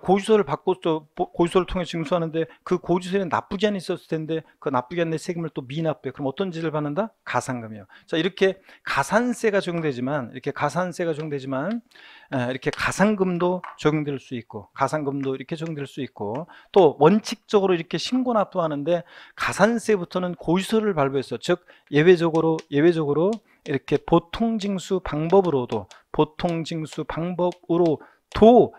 고지서를 받고 또 고지서를 통해 징수하는데 그 고지서에는 납부기한이 있었을 텐데 그 납부기한 내 세금을 또 미납부해. 그럼 어떤 죄를 받는다? 가산금이요. 자, 이렇게 가산세가 적용되지만 이렇게 가산금도 적용될 수 있고, 가산금도 이렇게 적용될 수 있고, 또 원칙적으로 이렇게 신고납부하는데 가산세부터는 고지서를 발부해서, 즉 예외적으로 이렇게 보통징수 방법으로도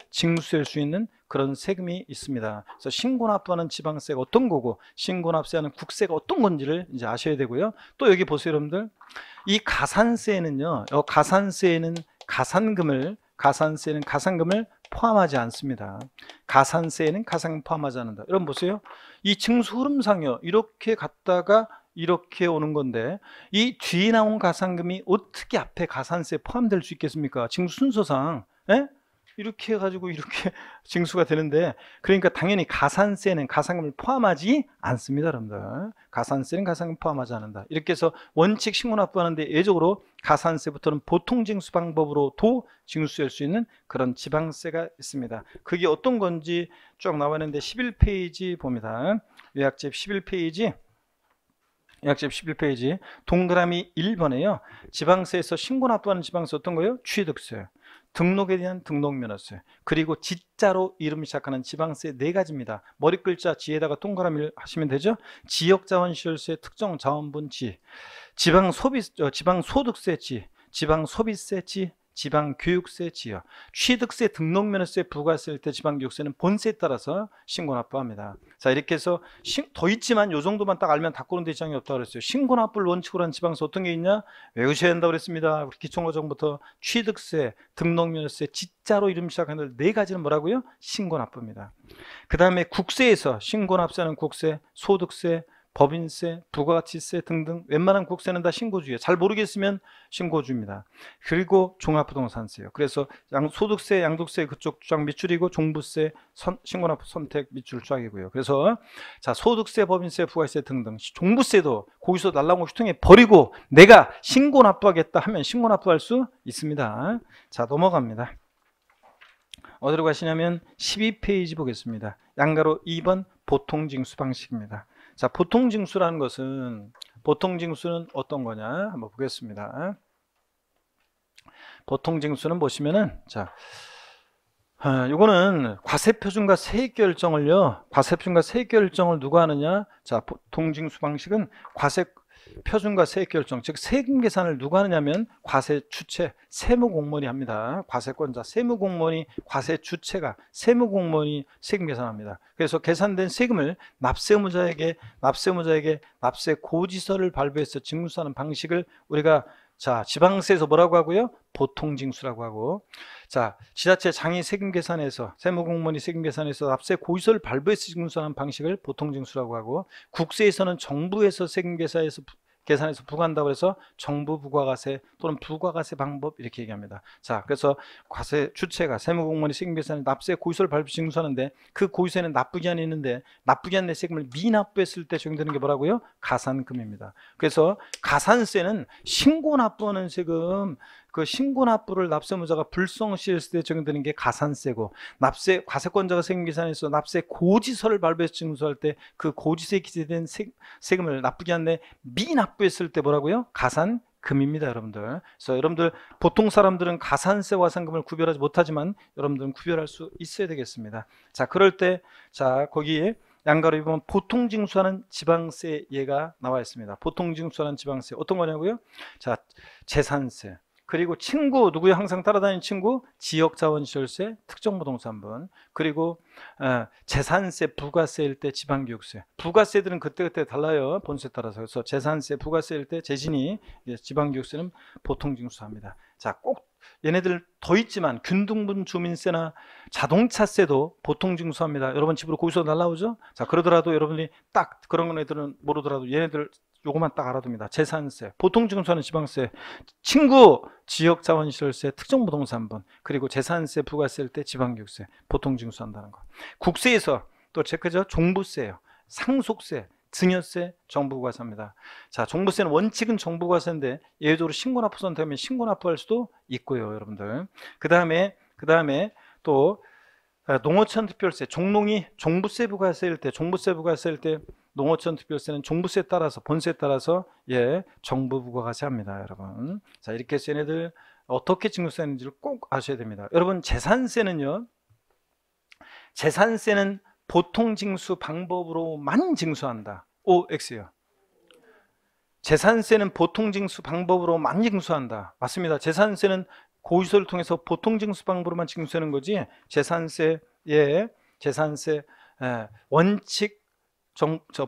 징수할 수 있는 그런 세금이 있습니다. 그래서 신고납부하는 지방세가 어떤 거고 신고납세하는 국세가 어떤 건지를 이제 아셔야 되고요. 또 여기 보세요, 여러분들. 이 가산세는요, 가산세는 가산금을 포함하지 않습니다. 가산세에는 가상금 포함하지 않는다. 여러분 보세요. 이 징수 흐름상이요. 이렇게 갔다가 이렇게 오는 건데 이 뒤에 나온 가상금이 어떻게 앞에 가산세에 포함될 수 있겠습니까? 징수 순서상. 예? 이렇게 해가지고 이렇게 징수가 되는데, 그러니까 당연히 가산세는 가상금을 포함하지 않습니다, 여러분들. 가산세는 가상금 포함하지 않는다. 이렇게 해서 원칙 신고납부하는데 예외적으로 가산세부터는 보통징수 방법으로도 징수할 수 있는 그런 지방세가 있습니다. 그게 어떤 건지 쭉 나와 있는데 11페이지 봅니다. 요약집 11페이지. 요약집 11페이지 동그라미 1번에요. 지방세에서 신고납부하는 지방세 어떤 거예요? 취득세, 등록에 대한 등록면허세, 그리고 지자로 이름 시작하는 지방세 4가지입니다. 머리 글자 지에다가 동그라미를 하시면 되죠. 지역자원시설세, 특정자원분지, 지방소득세지, 지방소비세지, 지방교육세지요. 취득세, 등록면허세 부과했을 때 지방교육세는 본세에 따라서 신고납부합니다. 자, 이렇게 해서 더 있지만 요 정도만 딱 알면 닦고는 대장이 없다고 그랬어요. 신고납부를 원칙으로 한 지방세 어떤 게 있냐? 외우셔야 한다고 그랬습니다. 기초과정부터 취득세, 등록면허세, 지자로 이름 시작하는 4가지는 뭐라고요? 신고납부입니다. 그 다음에 국세에서 신고납세는 국세, 소득세, 법인세, 부가가치세 등등 웬만한 국세는 다 신고주예요. 잘 모르겠으면 신고주입니다. 그리고 종합부동산세요. 그래서 소득세, 양도세 그쪽 쫙 밑줄이고 종부세, 신고납부 선택 밑줄 쫙이고요. 그래서 자, 소득세, 법인세, 부가세 등등 종부세도 거기서 날라온 거 휴통에 버리고 내가 신고납부하겠다 하면 신고납부할 수 있습니다. 자, 넘어갑니다. 어디로 가시냐면 12페이지 보겠습니다. 양가로 2번 보통징수 방식입니다. 자, 보통징수라는 것은, 보통징수는 어떤 거냐 한번 보겠습니다. 보통징수는 보시면은, 자, 요거는 과세표준과 세액결정을요, 과세표준과 세액결정을 누가 하느냐? 자, 보통징수 방식은 과세표준과 세액결정, 즉 세금 계산을 누가 하느냐면 과세 주체, 세무공무원이 합니다. 과세권자, 세무공무원이 과세 주체가 세무공무원이 세금 계산합니다. 그래서 계산된 세금을 납세의무자에게 납세 고지서를 발부해서 징수하는 방식을 우리가 자, 지방세에서 뭐라고 하고요? 보통징수라고 하고, 자, 지자체 장이 세금 계산에서 세무공무원이 세금 계산해서 납세 고지서를 발부해서 징수하는 방식을 보통징수라고 하고, 국세에서는 정부에서 세금 계산해서 부과한다고 해서 정부 부과과세 또는 부과과세 방법 이렇게 얘기합니다. 자, 그래서 과세 주체가 세무공무원이 세금 계산에 납세 고지서를 발부 징수하는데 그 고지서에는 납부기한이 있는데 납부기한 내 세금을 미납부했을 때 적용되는 게 뭐라고요? 가산금입니다. 그래서 가산세는 신고납부하는 세금, 그 신고납부를 납세의무자가 불성시했을 때 적용되는 게 가산세고, 과세권자가 세금 계산해서 납세 고지서를 발부해서 징수할 때 그 고지서에 기재된 세금을 납부기한 내 미납부했을 때 뭐라고요? 가산금입니다, 여러분들. 그래서 여러분들 보통 사람들은 가산세와 가산금을 구별하지 못하지만 여러분들은 구별할 수 있어야 되겠습니다. 자, 그럴 때 자, 거기에 양가로 보면 보통징수하는 지방세 예가 나와 있습니다. 보통징수하는 지방세 어떤 거냐고요? 자, 재산세, 그리고 친구, 누구요? 항상 따라다니는 친구, 지역자원시설세, 특정부동산분, 그리고 재산세, 부가세일 때 지방교육세. 부가세들은 그때그때 달라요, 본세에 따라서. 그래서 재산세, 부가세일 때 재진이, 지방교육세는 보통징수합니다. 자, 꼭 얘네들 더 있지만 균등분 주민세나 자동차세도 보통징수합니다. 여러분 집으로 고지서 날라오죠? 자, 그러더라도 여러분이 딱 그런 애들은 모르더라도 얘네들 요거만 딱 알아둡니다. 재산세, 보통징수하는 지방세, 친구, 지역자원시설세, 특정부동산분, 그리고 재산세, 부가세일 때 지방교육세, 보통징수한다는 거. 국세에서 또 체크죠. 종부세예요. 상속세, 증여세, 정부과세입니다. 자, 종부세는 원칙은 정부과세인데 예외적으로 신고납부 선택하면 신고납부할 수도 있고요, 여러분들. 그 다음에 또 농어촌 특별세, 종농이 종부세 부과세일 때, 농어촌 특별세는 종부세에 따라서, 본세에 따라서 정부 부과과세 합니다, 여러분. 자, 이렇게 해서 얘네들 어떻게 징수하는지를 꼭 아셔야 됩니다. 여러분, 재산세는 보통징수 방법으로만 징수한다. OX요. 재산세는 보통징수 방법으로만 징수한다. 맞습니다. 재산세는 고지서를 통해서 보통징수 방법으로만 징수하는 거지, 재산세 원칙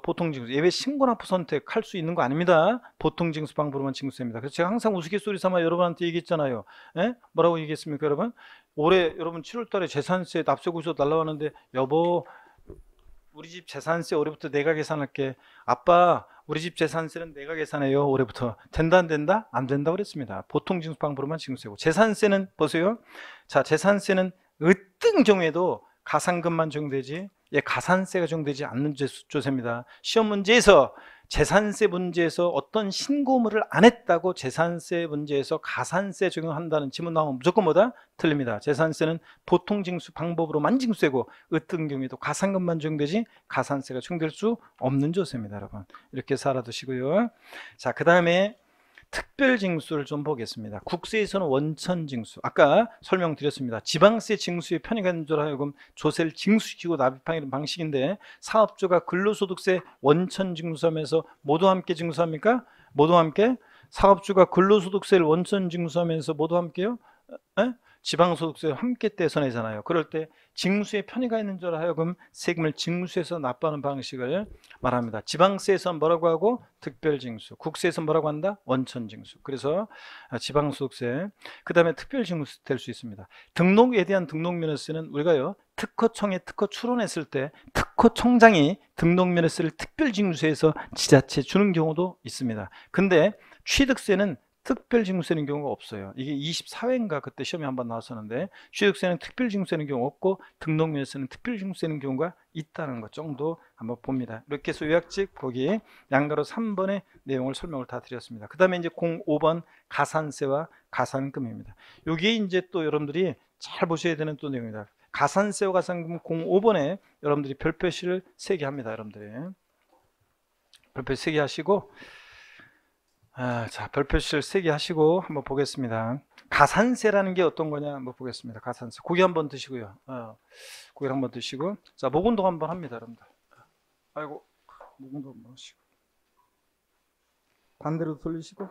보통징수, 예외 신고납부 선택할 수 있는 거 아닙니다. 보통징수 방법으로만 징수합니다. 그래서 제가 항상 우스갯소리 삼아 여러분한테 얘기했잖아요. 예? 뭐라고 얘기했습니까, 여러분? 올해 여러분 7월 달에 재산세 납세고지서 날라왔는데, 여보, 우리 집 재산세 올해부터 내가 계산할게. 아빠, 우리 집 재산세는 내가 계산해요. 올해부터. 된다, 안 된다? 안 된다 그랬습니다. 보통징수 방법으로만 징수하고. 재산세는 보세요. 자, 재산세는 어떤 경우에도 가상금만 적용되지, 가산세가 적용되지 않는 조세입니다. 시험 문제에서 재산세 문제에서 어떤 신고물을 안 했다고 재산세 문제에서 가산세 적용한다는 지문 나오면 무조건 뭐다? 틀립니다. 재산세는 보통징수 방법으로만 징수되고, 어떤 경우에도 가상금만 적용되지 가산세가 적용될 수 없는 조세입니다. 여러분, 이렇게 해서 알아두시고요. 자, 그 다음에 특별징수를 좀 보겠습니다. 국세에서는 원천징수, 아까 설명드렸습니다. 지방세 징수의 편의가 있는 줄 하여금 조세를 징수시키고 납입하는 방식인데, 사업주가 근로소득세 원천징수하면서 모두 함께 징수합니까? 모두 함께? 사업주가 근로소득세를 원천징수하면서 모두 함께요? 지방소득세 함께 떼서 내잖아요. 그럴 때 징수의 편의가 있는 줄 하여금 세금을 징수해서 납부하는 방식을 말합니다. 지방세에서는 뭐라고 하고? 특별징수. 국세에서는 뭐라고 한다? 원천징수. 그래서 지방소득세, 그 다음에 특별징수 될 수 있습니다. 등록에 대한 등록면허세는 우리가요, 특허청에 특허 출원했을 때 특허청장이 등록면허세를 특별징수해서 지자체에 주는 경우도 있습니다. 근데 취득세는 특별징수되는 경우가 없어요. 이게 24회인가 그때 시험에 한번 나왔었는데, 취득세는 특별징수되는 경우 없고 등록면허세는 특별징수되는 경우가 있다는 것 정도 한번 봅니다. 이렇게 해서 요약집 거기 양가로 3번의 내용을 설명을 다 드렸습니다. 그 다음에 이제 05번 가산세와 가산금입니다. 여기에 이제 또 여러분들이 잘 보셔야 되는 또 내용입니다. 가산세와 가산금 05번에 여러분들이 별표시를 3개 합니다. 여러분들이 별표시 3개 하시고, 자, 별표시를 3개 하시고 한번 보겠습니다. 가산세라는 게 어떤 거냐 한번 보겠습니다. 가산세. 고기 한번 드시고요. 고기를 한번 드시고, 자, 목운동 한번 합니다, 여러분들. 아이고, 목운동 한번 하시고, 반대로 돌리시고,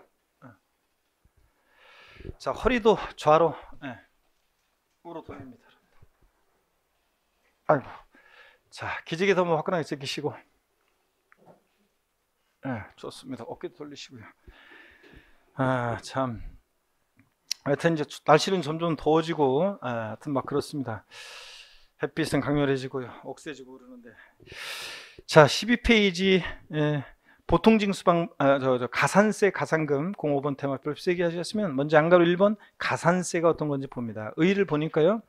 자, 허리도 좌로, 우로 돌립니다. 아이고, 자, 기지개 한번 화끈하게 제끼시고, 좋습니다. 어깨도 돌리시고요. 참, 하여튼 이제 날씨는 점점 더워지고, 하여튼 막 그렇습니다. 햇빛은 강렬해지고요, 억세지고 그러는데. 자, 12페이지 보통징수방, 가산세, 가산금 05번 테마 별표 3개 하셨으면, 먼저 양가로 1번 가산세가 어떤 건지 봅니다. 의의를 보니까요,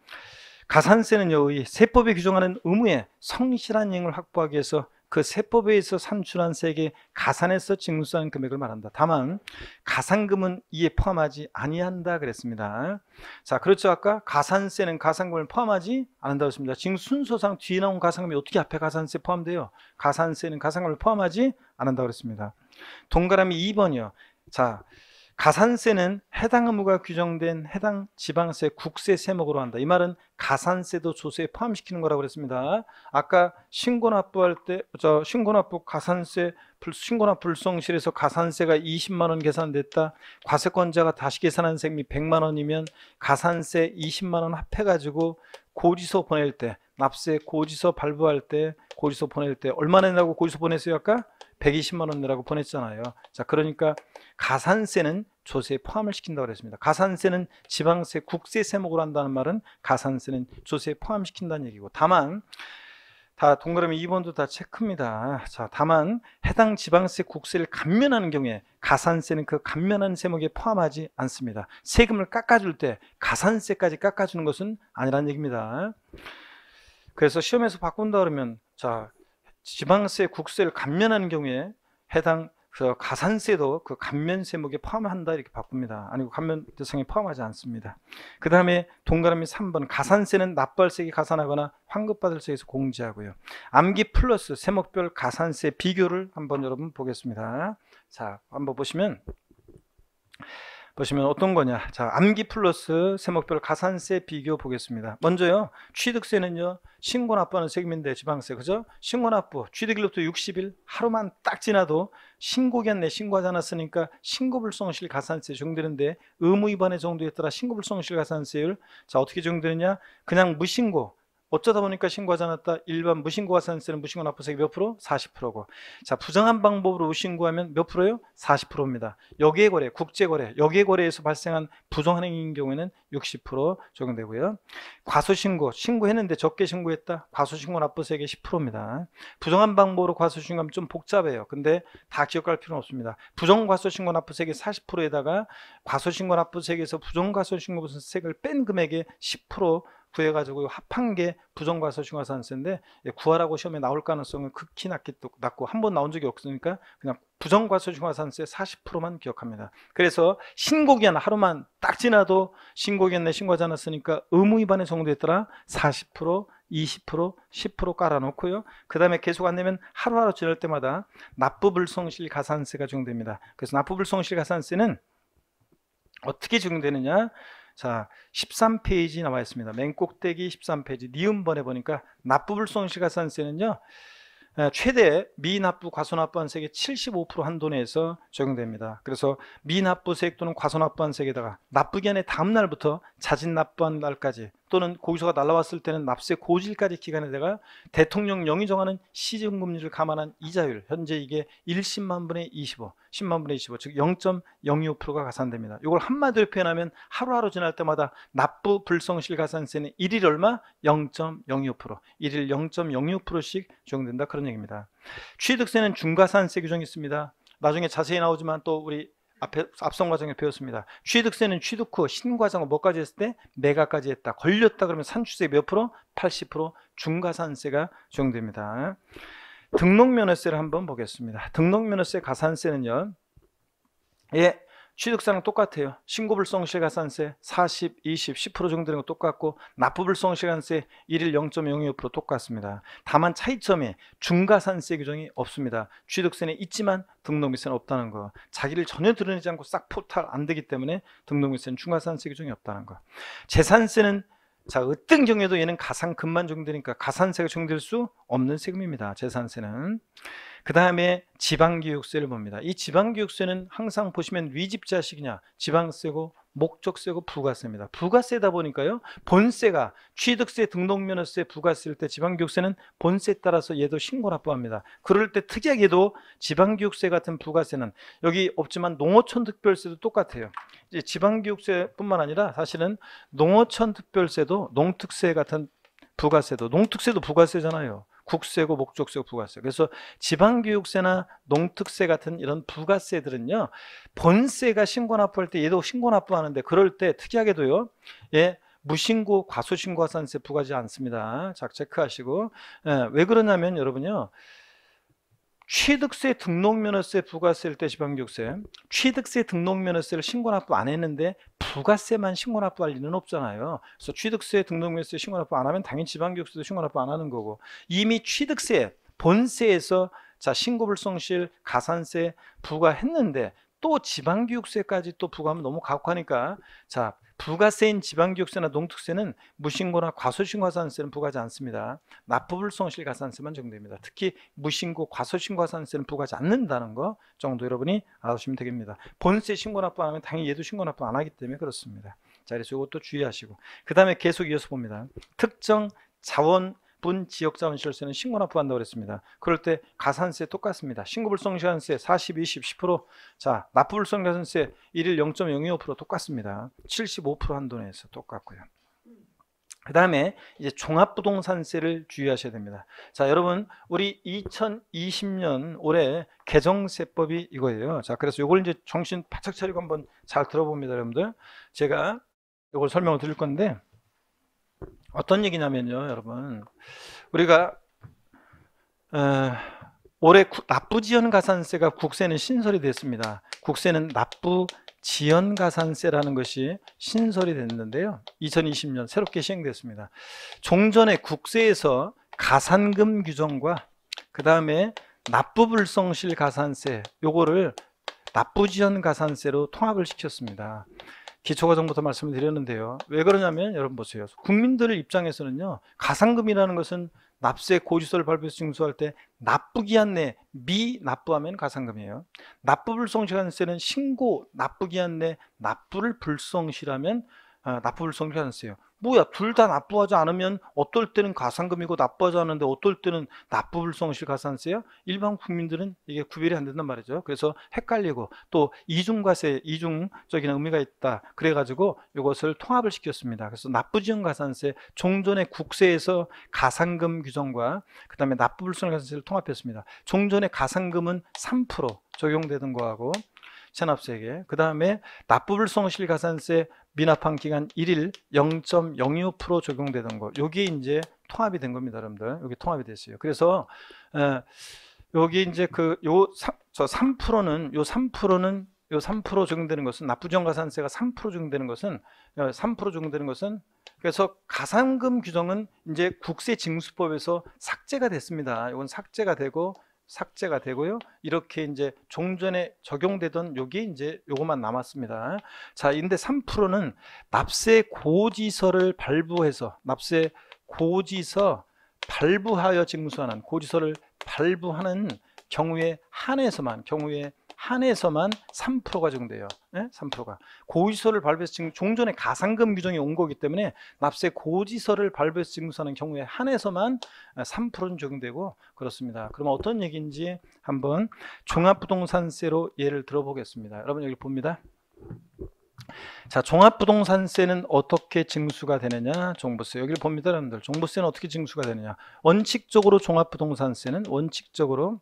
가산세는요, 세법에 규정하는 의무의 성실한 이행을 확보하기 위해서 그 세법에 의해서 산출한 세액에 가산해서 징수하는 금액을 말한다. 다만 가산금은 이에 포함하지 아니한다 그랬습니다. 자, 그렇죠. 아까 가산세는 가산금을 포함하지 않는다고 했습니다. 지금 순서상 뒤에 나온 가산금이 어떻게 앞에 가산세 포함돼요? 가산세는 가산금을 포함하지 않는다고 그랬습니다. 동그라미 2번이요. 자, 가산세는 해당 의무가 규정된 해당 지방세 국세 세목으로 한다. 이 말은 가산세도 조세에 포함시키는 거라고 그랬습니다. 아까 신고납부할 때, 신고납부 가산세, 신고납부 불성실에서 가산세가 20만 원 계산됐다. 과세권자가 다시 계산한 세금이 100만 원이면 가산세 20만 원 합해가지고 고지서 보낼 때, 납세 고지서 발부할 때, 고지서 보낼 때 얼마 내라고 고지서 보냈어요? 아까 120만 원 내라고 보냈잖아요. 자, 그러니까 가산세는 조세에 포함을 시킨다고 그랬습니다. 가산세는 지방세 국세 세목으로 한다는 말은 가산세는 조세에 포함시킨다는 얘기고, 다만 다 동그라미 2번도 다 체크입니다. 자, 다만 해당 지방세 국세를 감면하는 경우에 가산세는 그 감면한 세목에 포함하지 않습니다. 세금을 깎아줄 때 가산세까지 깎아주는 것은 아니라는 얘기입니다. 그래서 시험에서 바꾼다 그러면, 자, 지방세 국세를 감면하는 경우에 해당 가산세도 그 감면 세목에 포함한다 이렇게 바꿉니다. 아니고 감면 대상에 포함하지 않습니다. 그 다음에 동그라미 3번 가산세는 납부할 세액에 가산하거나 환급받을 세액에서 공제하고요. 암기 플러스 세목별 가산세 비교를 한번 여러분 보겠습니다. 자, 한번 보시면 어떤 거냐. 자, 암기 플러스 세목별 가산세 비교 보겠습니다. 먼저요, 취득세는요, 신고납부하는 세금인데 지방세, 그죠? 신고납부, 취득일로부터 60일 하루만 딱 지나도 신고기한 내 신고하지 않았으니까 신고불성실 가산세 적용되는데, 의무 위반의 정도에 따라 신고불성실 가산세율, 자, 어떻게 적용되느냐? 그냥 무신고, 어쩌다 보니까 신고하지 않았다. 일반 무신고 가산세는 무신고 납부세액 몇 프로? 40%고. 자, 부정한 방법으로 무신고하면 몇 프로예요? 40%입니다. 여기거래, 국제거래, 여기거래에서 발생한 부정행위인 경우에는 60% 적용되고요. 과소신고, 신고했는데 적게 신고했다. 과소신고 납부세액이 10%입니다. 부정한 방법으로 과소신고하면 좀 복잡해요. 근데 다 기억할 필요는 없습니다. 부정과소신고 납부세액이 40%에다가 과소신고 납부세액에서 부정과소신고세액을 뺀 금액의 10% 구해가지고 합한 게 부정과소신고가산세인데 구하라고 시험에 나올 가능성은 극히 낮고 한 번 나온 적이 없으니까 그냥 부정과소신고가산세 40%만 기억합니다. 그래서 신고기한 하루만 딱 지나도 신고기한 내 신고하지 않았으니까 의무 위반에 적용됐더라. 40%, 20%, 10% 깔아놓고요. 그 다음에 계속 안 내면 하루하루 지날 때마다 납부불성실 가산세가 적용됩니다. 그래서 납부불성실 가산세는 어떻게 적용되느냐? 자, 13페이지 나와 있습니다. 맨 꼭대기 13페이지 니은번에 보니까 납부불성실가산세는요, 최대 미납부 과소납부한 세액의 75% 한도 내에서 적용됩니다. 그래서 미납부세액 또는 과소납부한 세액에다가 납부기한의 다음 날부터 자진 납부한 날까지 또는 고의서가 날라왔을 때는 납세 고질까지 기간에다가 대통령령이 정하는 시중금리를 감안한 이자율, 현재 이게 1,10만 분의 25, 10만 분의 25, 즉 0.025%가 가산됩니다. 이걸 한마디로 표현하면 하루하루 지날 때마다 납부 불성실 가산세는 일일 얼마? 0.025%, 일일 0.025%씩 적용된다, 그런 얘기입니다. 취득세는 중과산세 규정이 있습니다. 나중에 자세히 나오지만 또 우리 앞선 과정에 배웠습니다. 취득세는 취득 후 신과정을 뭐까지 했을 때? 매각까지 했다. 걸렸다 그러면 산출세 몇 프로? 80% 중과산세가 적용됩니다. 등록면허세를 한번 보겠습니다. 등록면허세 가산세는요, 취득세랑 똑같아요. 신고불성실가산세 40, 20, 10% 정도 되는 거 똑같고 납부불성실가산세 일일 0.02% 똑같습니다. 다만 차이점이 중과산세 규정이 없습니다. 취득세는 있지만 등록미세는 없다는 거. 자기를 전혀 드러내지 않고 싹 포탈 안 되기 때문에 등록미세는 중과산세 규정이 없다는 거. 재산세는 자, 어떤 경우에도 얘는 가산금만 적용되니까 가산세가 적용될 수 없는 세금입니다. 재산세는. 그 다음에 지방교육세를 봅니다. 이 지방교육세는 항상 보시면 위집자식이냐, 지방세고 목적세고 부가세입니다. 부가세다 보니까요, 본세가 취득세, 등록면허세, 부가세일 때 지방교육세는 본세에 따라서 얘도 신고납부합니다. 그럴 때 특이하게도 지방교육세 같은 부가세는 여기 없지만 농어촌 특별세도 똑같아요. 이제 지방교육세뿐만 아니라 사실은 농어촌 특별세도 농특세 같은 부가세도, 농특세도 부가세잖아요. 국세고 목적세고 부가세. 그래서 지방교육세나 농특세 같은 이런 부가세들은요, 본세가 신고납부할 때 얘도 신고납부하는데 그럴 때 특이하게도요, 무신고 과소신고가산세 부과하지 않습니다. 자, 체크하시고. 왜 그러냐면 여러분요, 취득세, 등록면허세, 부가세일 때 지방교육세, 취득세, 등록면허세를 신고납부 안 했는데 부가세만 신고납부할 리는 없잖아요. 그래서 취득세, 등록면허세 신고납부 안 하면 당연히 지방교육세도 신고납부 안 하는 거고, 이미 취득세, 본세에서 자, 신고불성실, 가산세 부과했는데 또 지방교육세까지 또 부과하면 너무 가혹하니까, 자, 부가세인 지방교육세나 농특세는 무신고나 과소신고가산세는 부과하지 않습니다. 납부불성실 가산세만 적용됩니다. 특히 무신고 과소신고가산세는 부과하지 않는다는 거 정도 여러분이 알아두시면 되겠습니다. 본세 신고납부 안 하면 당연히 얘도 신고납부 안 하기 때문에 그렇습니다. 자, 그래서 이것도 주의하시고, 그 다음에 계속 이어서 봅니다. 특정 자원분 지역자원시설세는 신고납부한다고 그랬습니다. 그럴 때 가산세 똑같습니다. 신고불성실가산세 40, 20, 10%, 자, 납부불성가산세 일일 0.025% 똑같습니다. 75% 한도 내에서 똑같고요. 그 다음에 이제 종합부동산세를 주의하셔야 됩니다. 자, 여러분, 우리 2020년 올해 개정세법이 이거예요. 자, 그래서 이걸 이제 정신 바짝 차리고 한번 잘 들어봅니다, 여러분들. 제가 이걸 설명을 드릴 건데, 어떤 얘기냐면요, 여러분, 우리가 올해 납부지연가산세가 국세는 신설이 됐습니다. 국세는 납부지연가산세라는 것이 신설이 됐는데요, 2020년 새롭게 시행됐습니다. 종전에 국세에서 가산금 규정과 그 다음에 납부불성실 가산세, 요거를 납부지연가산세로 통합을 시켰습니다. 기초과정부터 말씀을 드렸는데요. 왜 그러냐면 여러분 보세요. 국민들 입장에서는요, 가산금이라는 것은 납세 고지서를 발표해서 징수할 때 납부기한 내 미납부하면 가산금이에요. 납부불성실가산세는 신고 납부기한 내 납부를 불성실하면 납부불성실가산세예요. 뭐야, 둘 다 납부하지 않으면 어떨 때는 가산금이고 납부하지 않는데 어떨 때는 납부불성실가산세야? 일반 국민들은 이게 구별이 안 된단 말이죠. 그래서 헷갈리고 또 이중과세, 이중적인 의미가 있다. 그래가지고 이것을 통합을 시켰습니다. 그래서 납부지연가산세, 종전의 국세에서 가산금 규정과 그 다음에 납부불성실가산세를 통합했습니다. 종전의 가산금은 3% 적용되던 거하고 체납세액에, 그 다음에 납부불성실가산세 미납한 기간 1일 0.025% 적용되던 거, 여기 이제 통합이 된 겁니다, 여러분들. 여기 통합이 됐어요. 그래서 여기 이제 저 3%는 요 3% 적용되는 것은, 납부지연가산세가 3% 적용되는 것은 3% 적용되는 것은, 그래서 가산금 규정은 이제 국세징수법에서 삭제가 됐습니다. 이건 삭제가 되고요. 이렇게 이제 종전에 적용되던 요게 이제 요것만 남았습니다. 자, 근데 3%는 납세 고지서를 발부해서, 납세 고지서 발부하여 징수하는, 고지서를 발부하는 경우에 한해서만 3%가 적용돼요. 3%가 고지서를 발부해서 종전에 가산금 규정이 온 거기 때문에 납세 고지서를 발부해서 징수하는 경우에 한해서만 3%는 적용되고 그렇습니다. 그러면 어떤 얘기인지 한번 종합부동산세로 예를 들어보겠습니다. 여러분 여기 봅니다. 자, 종합부동산세는 어떻게 징수가 되느냐? 종부세 여기를 봅니다, 여러분들. 종부세는 어떻게 징수가 되느냐? 원칙적으로 종합부동산세는 원칙적으로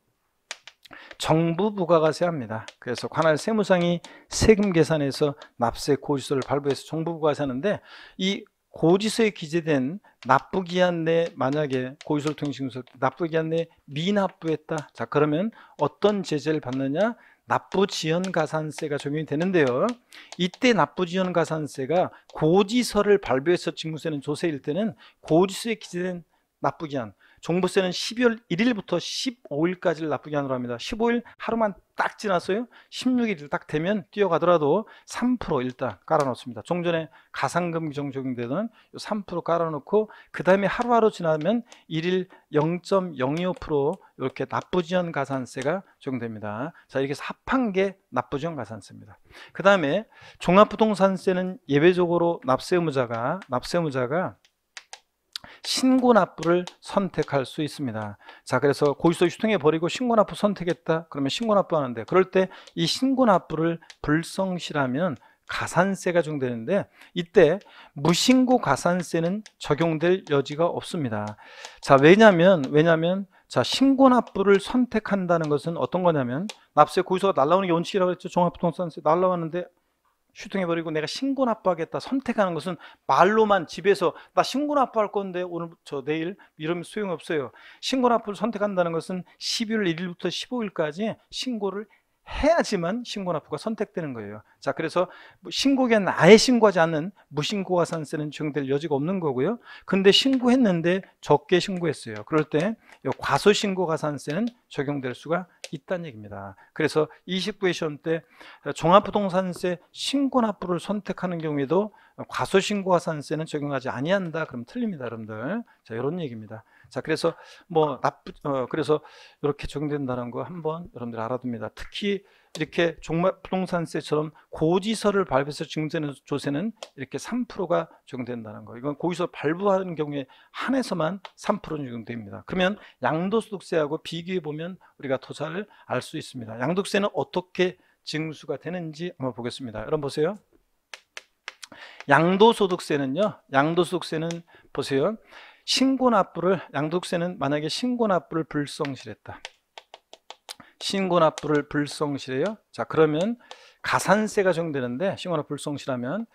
정부 부가가세합니다. 그래서 관할 세무상이 세금 계산에서 납세 고지서를 발부해서 정부 부가가세하는데, 이 고지서에 기재된 납부기한 내, 만약에 고지서를 통해 징수할 때 납부기한 내 미납부했다. 자, 그러면 어떤 제재를 받느냐? 납부지연가산세가 적용이 되는데요. 이때 납부지연가산세가 고지서를 발부해서 징수되는 조세일 때는 고지서에 기재된 납부기한, 종부세는 12월 1일부터 15일까지를 납부기한으로 합니다. 15일 하루만 딱 지났어요. 16일 딱 되면 뛰어가더라도 3% 일단 깔아놓습니다. 종전에 가산금 규정 적용되던 3% 깔아놓고, 그 다음에 하루하루 지나면 1일 0.025% 이렇게 납부지연 가산세가 적용됩니다. 자, 이렇게 해서 합한 게 납부지연 가산세입니다. 그 다음에 종합부동산세는 예외적으로 납세 의무자가 신고납부를 선택할 수 있습니다. 자, 그래서 고지서 휴통해 버리고 신고납부 선택했다. 그러면 신고납부 하는데, 그럴 때 이 신고납부를 불성실하면 가산세가 적용되는데, 이때 무신고 가산세는 적용될 여지가 없습니다. 자, 왜냐면 자, 신고납부를 선택한다는 것은 어떤 거냐면, 납세 고지서가 날라오는 게 원칙이라고 했죠. 종합부동산세 날라왔는데 휴통해버리고 내가 신고납부하겠다 선택하는 것은 말로만 집에서 나 신고납부할 건데 오늘 내일 이러면 소용없어요. 신고납부를 선택한다는 것은 12월 1일부터 15일까지 신고를 해야지만 신고납부가 선택되는 거예요. 자, 그래서 신고기한 아예 신고하지 않는 무신고가산세는 적용될 여지가 없는 거고요. 근데 신고했는데 적게 신고했어요. 그럴 때 과소신고가산세는 적용될 수가 있다는 얘기입니다. 그래서 29회 시험 때 종합부동산세 신고납부를 선택하는 경우에도 과소신고가산세는 적용하지 아니한다. 그럼 틀립니다, 여러분들. 자, 이런 얘기입니다. 자, 그래서 그래서 이렇게 적용된다는 거 한번 여러분들 알아둡니다. 특히 이렇게 종합부동산세처럼 고지서를 발부해서 징수되는 조세는 이렇게 3%가 적용된다는 거. 이건 고지서 발부하는 경우에 한해서만 3%는 적용됩니다. 그러면 양도소득세하고 비교해 보면 우리가 더 잘 알 수 있습니다. 양도세는 어떻게 징수가 되는지 한번 보겠습니다. 여러분 보세요. 양도소득세는 보세요. 양도세는 만약에 신고납부를 불성실했다. 신고납부를 불성실해요. 자, 그러면 가산세가 적용되는데, 신고납부 불성실하면,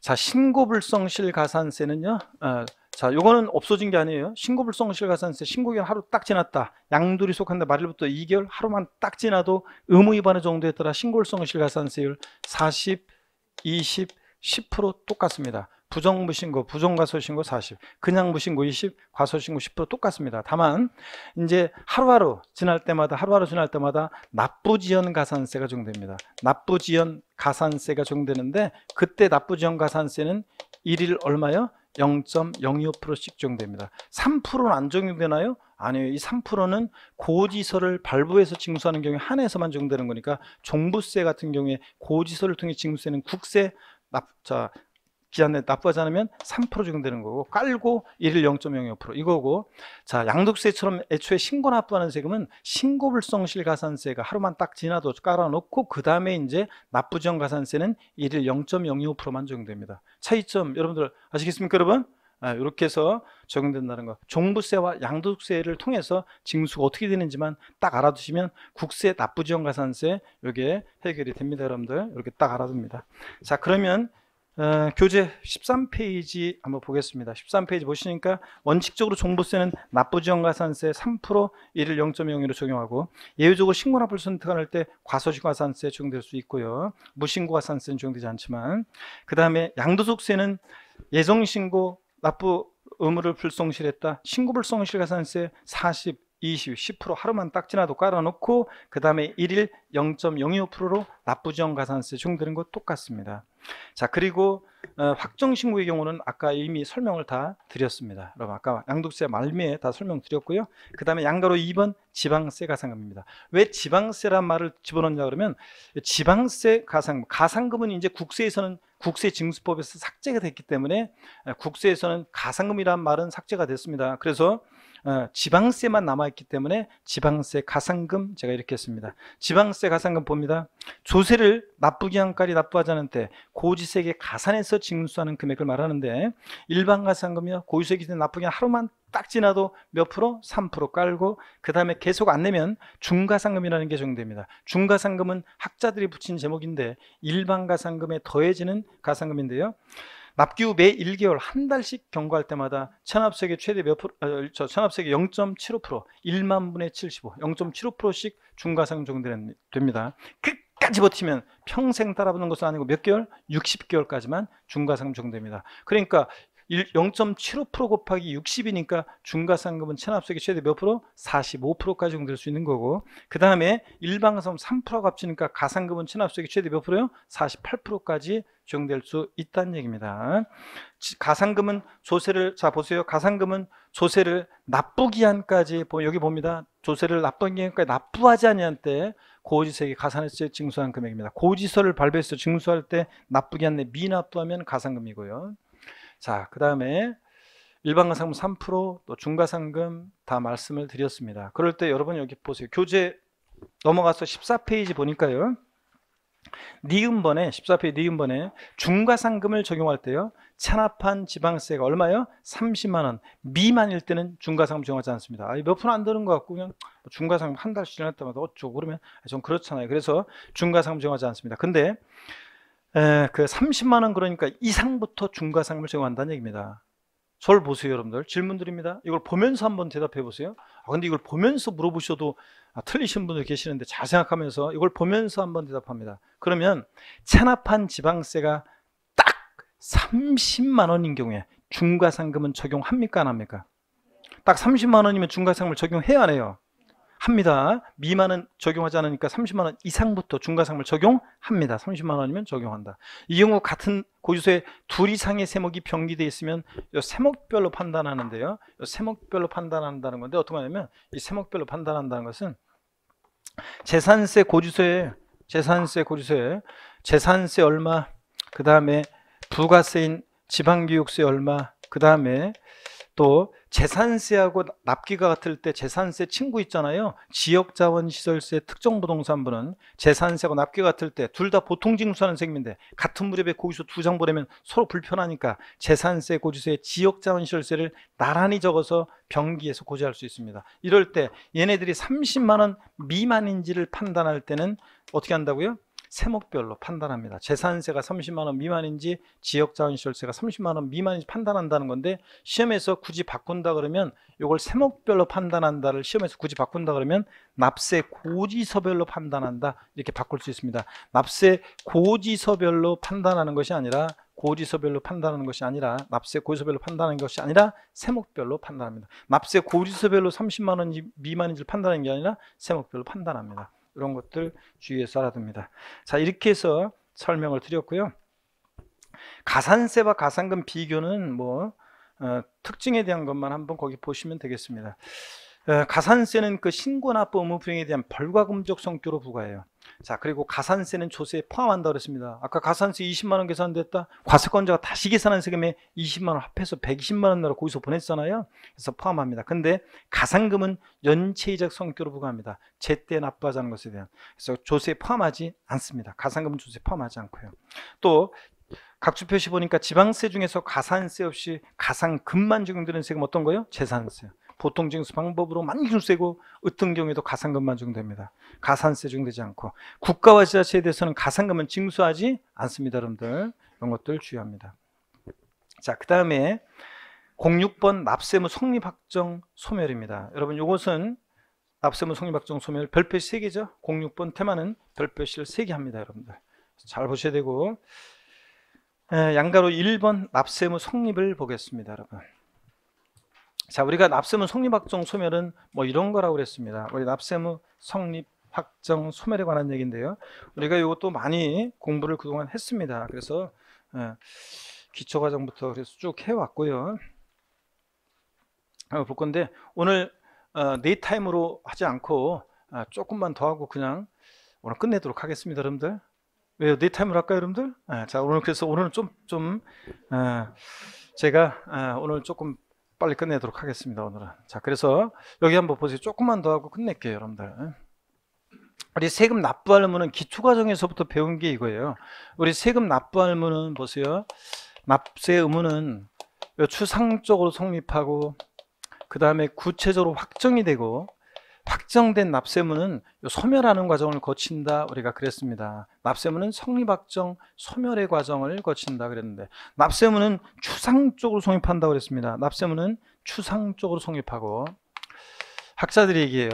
자, 신고불성실 가산세는요, 자, 요거는 없어진 게 아니에요. 신고불성실 가산세, 신고기간 하루 딱 지났다. 양도일이 속한다. 말일부터 2개월 하루만 딱 지나도 의무 위반의 정도에 따라 신고불성실 가산세율 40, 20, 10% 똑같습니다. 부정무신고, 부정과소신고 40, 그냥 무신고 20, 과소신고 10% 똑같습니다. 다만 이제 하루하루 지날 때마다 납부지연 가산세가 적용됩니다. 납부지연 가산세가 적용되는데, 그때 납부지연 가산세는 1일 얼마요? 0.025%씩 적용됩니다. 3%는 안 적용되나요? 아니에요. 이 3%는 고지서를 발부해서 징수하는 경우에 한해서만 적용되는 거니까, 종부세 같은 경우에 고지서를 통해 징수되는 국세 기한 내에 납부하지 않으면 3% 적용되는 거고, 깔고 1일 0.05% 이거고. 자, 양도세처럼 애초에 신고 납부하는 세금은 신고불성실 가산세가 하루만 딱 지나도 깔아놓고 그 다음에 이제 납부지원 가산세는 1일 0.025%만 적용됩니다. 차이점 여러분들 아시겠습니까, 여러분? 이렇게 해서 적용된다는 거. 종부세와 양도세를 통해서 징수가 어떻게 되는지만 딱 알아두시면 국세 납부지원 가산세 이게 해결이 됩니다. 여러분들 이렇게 딱 알아둡니다. 자, 그러면 교재 13페이지 한번 보겠습니다. 13페이지 보시니까 원칙적으로 종부세는 납부지원가산세 3% 1일 0.02로 적용하고, 예외적으로 신고납부를 선택할 때 과소득가산세 적용될 수 있고요. 무신고가산세는 적용되지 않지만, 그 다음에 양도소득세는 예정신고 납부 의무를 불성실했다, 신고불성실가산세 40, 20, 10% 하루만 딱 지나도 깔아놓고 그 다음에 1일 0.025%로 납부지원가산세 적용되는 것 똑같습니다. 자, 그리고 확정신고의 경우는 아까 이미 설명을 다 드렸습니다. 여러분 아까 양도세 말미에 다 설명드렸고요. 그 다음에 양가로 2번 지방세 가산금입니다. 왜 지방세란 말을 집어넣냐 그러면, 지방세 가산금은 이제 국세에서는 국세징수법에서 삭제가 됐기 때문에 국세에서는 가산금이란 말은 삭제가 됐습니다. 그래서 지방세만 남아있기 때문에 지방세 가산금 제가 이렇게 했습니다. 지방세 가산금 봅니다. 조세를 납부기한까지 납부하지 않은 때 고지세액에 가산해서 징수하는 금액을 말하는데, 일반 가산금이요, 고지세액이 된 납부기한 하루만 딱 지나도 몇 프로? 3% 깔고 그 다음에 계속 안 내면 중가산금이라는 게 적용됩니다. 중가산금은 학자들이 붙인 제목인데 일반 가산금에 더해지는 가산금인데요, 납기 후 매 1개월 한 달씩 경과할 때마다 체납세액의 최대 몇 프로, 체납세액의 0.75%, 1만 분의 75, 0.75%씩 중과상금 적용됩니다. 끝까지 버티면 평생 따라붙는 것은 아니고 몇 개월? 60개월까지만 중과상금 적용됩니다. 그러니까 0.75% 곱하기 60이니까 중과상금은 체납세액이 최대 몇 프로? 45%까지 적용될 수 있는 거고, 그 다음에 일반 가산금 3%가 합치니까 가산금은 체납세액이 최대 몇 프로요? 48%까지 적용될 수 있다는 얘기입니다. 가산금은 조세를, 자 보세요. 가산금은 조세를 납부기한까지, 여기 봅니다. 조세를 납부기한까지 납부하지 아니한 때 고지세액이 가산해서 징수한 금액입니다. 고지서를 발부해서 징수할 때 납부기한 내 미납부하면 가산금이고요. 자, 그 다음에 일반 가산금 3%, 또 중가산금 다 말씀을 드렸습니다. 그럴 때 여러분 여기 보세요. 교재 넘어가서 14페이지 보니까요, 니은번에 14페이지 니은번에 중과상금을 적용할 때요, 체납한 지방세가 얼마요? 30만원 미만일 때는 중과상금 적용하지 않습니다. 몇 프로 안 되는 것 같고 그냥 중과상금 한 달씩 지날 때마다 어쩌고 그러면 좀 그렇잖아요. 그래서 중과상금 적용하지 않습니다. 근데 그 30만원 그러니까 이상부터 중과상금을 적용한다는 얘기입니다. 저를 보세요. 여러분들 질문 드립니다. 이걸 보면서 한번 대답해 보세요. 근데 이걸 보면서 물어보셔도 틀리신 분들 계시는데 잘 생각하면서 이걸 보면서 한번 대답합니다. 그러면 체납한 지방세가 딱 30만원인 경우에 중과상금은 적용합니까 안 합니까? 딱 30만원이면 중과상금을 적용해야 안 해요? 합니다. 미만은 적용하지 않으니까 30만원 이상부터 중과상금을 적용합니다. 30만원이면 적용한다. 이 경우 같은 고지서에 둘 이상의 세목이 병기되어 있으면 이 세목별로 판단하는데요, 이 세목별로 판단한다는 건데 어떻게 하냐면, 이 세목별로 판단한다는 것은 재산세 고지서에 재산세 얼마, 그 다음에 부가세인 지방교육세 얼마, 그 다음에 또 재산세하고 납기가 같을 때 재산세 친구 있잖아요. 지역자원시설세 특정부동산부는 재산세하고 납기가 같을 때 둘 다 보통징수하는 세금인데 같은 무렵에 고지서 두 장 보내면 서로 불편하니까 재산세 고지서에 지역자원시설세를 나란히 적어서 병기해서 고지할 수 있습니다. 이럴 때 얘네들이 30만원 미만인지를 판단할 때는 어떻게 한다고요? 세목별로 판단합니다. 재산세가 30만원 미만인지 지역자원시설세가 30만원 미만인지 판단한다는 건데, 시험에서 굳이 바꾼다 그러면 이걸 세목별로 판단한다를 시험에서 굳이 바꾼다 그러면 납세 고지서별로 판단한다 이렇게 바꿀 수 있습니다. 납세 고지서별로 판단하는 것이 아니라 납세 고지서별로 판단하는 것이 아니라 세목별로 판단합니다. 납세 고지서별로 30만원 미만인지를 판단하는 게 아니라 세목별로 판단합니다. 이런 것들 주의해서 알아둡니다. 자, 이렇게 해서 설명을 드렸고요. 가산세와 가산금 비교는 특징에 대한 것만 한번 거기 보시면 되겠습니다. 가산세는 그 신고납부 의무 불이행에 대한 벌과금적 성격으로 부과해요. 자, 그리고 가산세는 조세에 포함한다고 그랬습니다. 아까 가산세 20만 원 계산됐다. 과세권자가 다시 계산한 세금에 20만 원 합해서 120만 원 나라 거기서 보냈잖아요. 그래서 포함합니다. 근데 가산금은 연체이적 성격으로 부과합니다. 제때 납부하자는 것에 대한. 그래서 조세에 포함하지 않습니다. 가산금은 조세에 포함하지 않고요. 또 각주 표시 보니까 지방세 중에서 가산세 없이 가산금만 적용되는 세금 어떤 거요? 재산세. 보통 징수 방법으로 많이 징수되고 어떤 경우에도 가산금만 적용됩니다. 가산세 적용되지 않고 국가와 지자체에 대해서는 가산금은 징수하지 않습니다. 여러분들 이런 것들 주의합니다. 자, 그 다음에 06번 납세무 성립확정 소멸입니다. 여러분 이것은 납세무 성립확정 소멸 별표시 3개죠. 06번 테마는 별표시를 3개 합니다. 여러분들 잘 보셔야 되고 양가로 1번 납세무 성립을 보겠습니다. 여러분, 자, 우리가 납세무 성립확정 소멸은 뭐 이런 거라고 그랬습니다. 우리 납세무 성립확정 소멸에 관한 얘기인데요. 우리가 이것도 많이 공부를 그동안 했습니다. 그래서 기초과정부터 그래서 쭉 해왔고요. 볼 건데 오늘 네 타임으로 하지 않고 조금만 더 하고 그냥 오늘 끝내도록 하겠습니다. 여러분들, 왜요? 네 타임으로 할까요, 여러분들? 자, 오늘 그래서 오늘은 제가 오늘 조금 빨리 끝내도록 하겠습니다. 오늘은. 자, 그래서 여기 한번 보세요. 조금만 더 하고 끝낼게요, 여러분들. 우리 세금 납부할 의무는 기초과정에서부터 배운 게 이거예요. 우리 세금 납부할 의무는 보세요. 납세 의무는 추상적으로 성립하고 그 다음에 구체적으로 확정이 되고 확정된 납세무는 소멸하는 과정을 거친다 우리가 그랬습니다. 납세무는 성립확정 소멸의 과정을 거친다 그랬는데 납세무는 추상적으로 성립한다고 그랬습니다. 납세무는 추상적으로 성립하고 학자들이 얘기해요.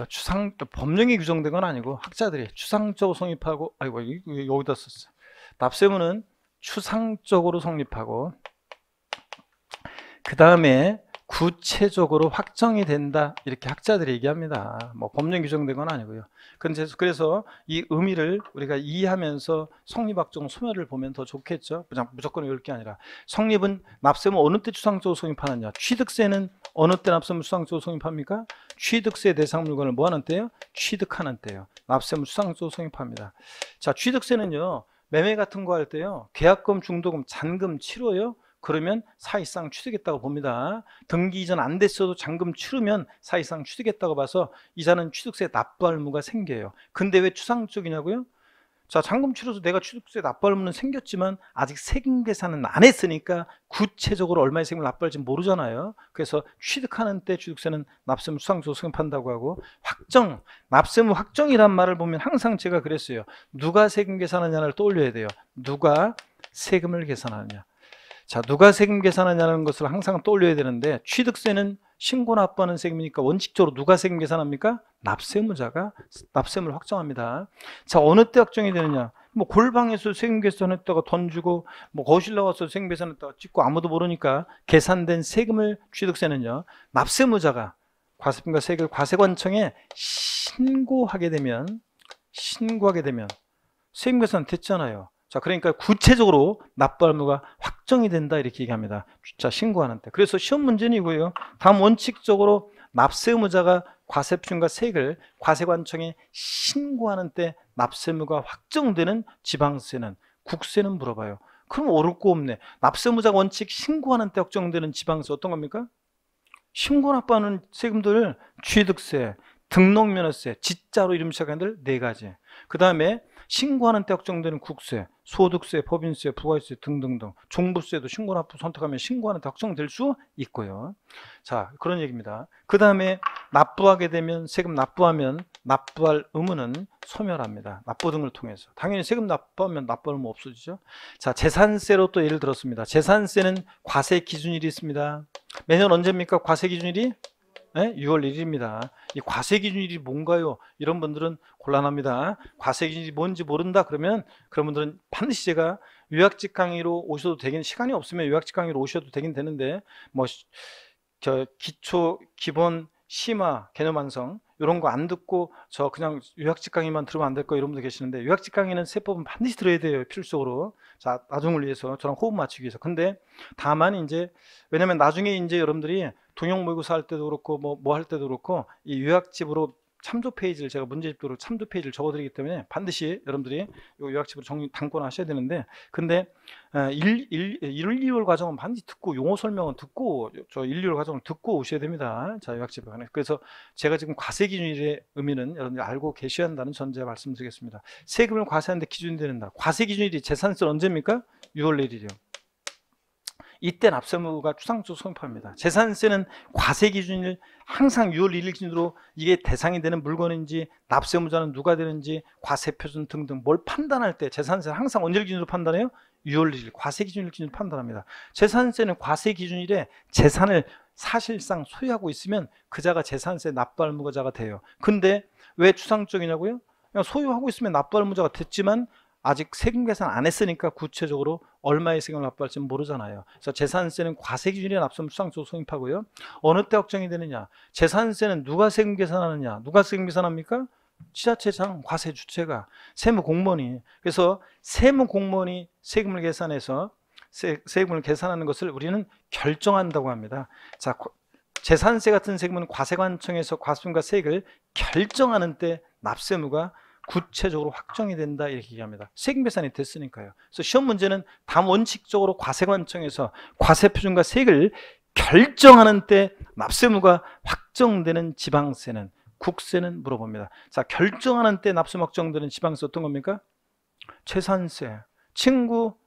법령이 규정된 건 아니고 학자들이 추상적으로 성립하고 아이고 여기다 썼어. 납세무는 추상적으로 성립하고 그 다음에 구체적으로 확정이 된다 이렇게 학자들이 얘기합니다. 뭐 법령 규정된 건 아니고요. 그래서 이 의미를 우리가 이해하면서 성립확정 소멸을 보면 더 좋겠죠. 무조건 이럴 게 아니라 성립은 납세무 어느 때 추상적으로 성립하느냐. 취득세는 어느 때 납세무 추상적으로 성립합니까? 취득세 대상 물건을 뭐 하는 때요? 취득하는 때요. 납세무 추상적으로 성립합니다. 자, 취득세는요 매매 같은 거 할 때요 계약금, 중도금, 잔금 치러요. 그러면 사실상 취득했다고 봅니다. 등기 이전 안 됐어도 잔금 치르면 사실상 취득했다고 봐서 이자는 취득세 납부할 의무가 생겨요. 근데 왜 추상적이냐고요? 자, 잔금 치러서 내가 취득세 납부할 의무는 생겼지만 아직 세금 계산은 안 했으니까 구체적으로 얼마의 세금을 납부할지 모르잖아요. 그래서 취득하는 때 취득세는 납세무 추상적으로 성립한다고 하고 확정, 납세무 확정이란 말을 보면 항상 제가 그랬어요. 누가 세금 계산하냐를 떠올려야 돼요. 누가 세금을 계산하느냐. 자, 누가 세금 계산하냐는 것을 항상 떠올려야 되는데 취득세는 신고 납부하는 세금이니까 원칙적으로 누가 세금 계산합니까? 납세무자가 납세무를 확정합니다. 자, 어느 때 확정이 되느냐? 뭐 골방에서 세금 계산했다가 돈 주고 뭐 거실 나와서 세금 계산했다가 찍고 아무도 모르니까 계산된 세금을 취득세는요 납세무자가 과세법인과 세금 과세관청에 신고하게 되면 세금 계산 됐잖아요. 자, 그러니까 구체적으로 납부할 의무가 확정이 된다 이렇게 얘기합니다. 자, 신고하는 때. 그래서 시험 문제는 이거예요. 다음 원칙적으로 납세 의무자가 과세표준과 세액을 과세관청에 신고하는 때 납세 의무가 확정되는 지방세는 국세는 물어봐요. 그럼 어렵 거 없네. 납세 의무자가 원칙 신고하는 때 확정되는 지방세 어떤 겁니까? 신고 납부하는 세금들 취득세, 등록면허세, 지자로 이름 시작하는 들 4가지. 그 다음에 신고하는 때 확정되는 국세, 소득세, 법인세, 부가세 등등등 종부세도 신고 납부 선택하면 신고하는 때 확정될 수 있고요. 자, 그런 얘기입니다. 그 다음에 납부하게 되면 세금 납부하면 납부할 의무는 소멸합니다. 납부 등을 통해서. 당연히 세금 납부하면 납부할 의무 없어지죠. 자, 재산세로 또 예를 들었습니다. 재산세는 과세 기준일이 있습니다. 매년 언제입니까? 과세 기준일이? 네? 6월 1일입니다. 이 과세 기준일이 뭔가요? 이런 분들은 곤란합니다. 과세 기준일이 뭔지 모른다 그러면 그런 분들은 반드시 제가 요약집 강의로 오셔도 되긴, 시간이 없으면 요약집 강의로 오셔도 되긴 되는데 뭐 기초 기본 심화, 개념 완성 이런 거 안 듣고 저 그냥 요약집 강의만 들으면 안 될 거 이런 분들 계시는데, 요약집 강의는 세법은 반드시 들어야 돼요. 필수적으로. 자, 나중을 위해서, 저랑 호흡 맞추기 위해서. 근데 다만 이제 왜냐면 나중에 이제 여러분들이 동영 모의고사 할 때도 그렇고 뭐 할 때도 그렇고 이 요약집으로 참조 페이지를, 제가 문제집도로 참조 페이지를 적어드리기 때문에 반드시 여러분들이 요 요약집으로 담고는 하셔야 되는데, 근데 1, 2월 과정은 반드시 듣고, 용어 설명은 듣고, 저 1, 2월 과정을 듣고 오셔야 됩니다. 자, 요약집에 관해. 그래서 제가 지금 과세기준일의 의미는 여러분들이 알고 계셔야 한다는 전제 말씀드리겠습니다. 세금을 과세하는데 기준이 되는다. 과세기준일이 재산세 언제입니까? 6월 내일이요. 이때 납세의무가 추상적으로 성립합니다. 재산세는 과세기준일 항상 6월 1일 기준으로 이게 대상이 되는 물건인지, 납세의무자는 누가 되는지, 과세표준 등등 뭘 판단할 때 재산세는 항상 언제를 기준으로 판단해요? 6월 1일 과세기준일 기준으로 판단합니다. 재산세는 과세기준일에 재산을 사실상 소유하고 있으면 그자가 재산세 납부할 의무자가 돼요. 근데 왜 추상적이냐고요? 그냥 소유하고 있으면 납부할 의무자가 됐지만 아직 세금 계산 안 했으니까 구체적으로 얼마의 세금을 납부할지는 모르잖아요. 그래서 재산세는 과세기준일에 납세의무 추상적으로 성립하고요. 어느 때 확정이 되느냐? 재산세는 누가 세금 계산하느냐? 누가 세금 계산합니까? 지자체장, 과세 주체가, 세무공무원이. 그래서 세무공무원이 세금을 계산해서 세금을 계산하는 것을 우리는 결정한다고 합니다. 자, 재산세 같은 세금은 과세관청에서 과세금과 세액을 결정하는 때 납세의무가 구체적으로 확정이 된다, 이렇게 얘기합니다. 세금 계산이 됐으니까요. 그래서 시험 문제는 원칙적으로 과세관청에서 과세표준과 세액을 결정하는 때 납세의무가 확정되는 지방세는, 국세는 물어봅니다. 자, 결정하는 때 납세의무 확정되는 지방세 어떤 겁니까? 재산세, 친구,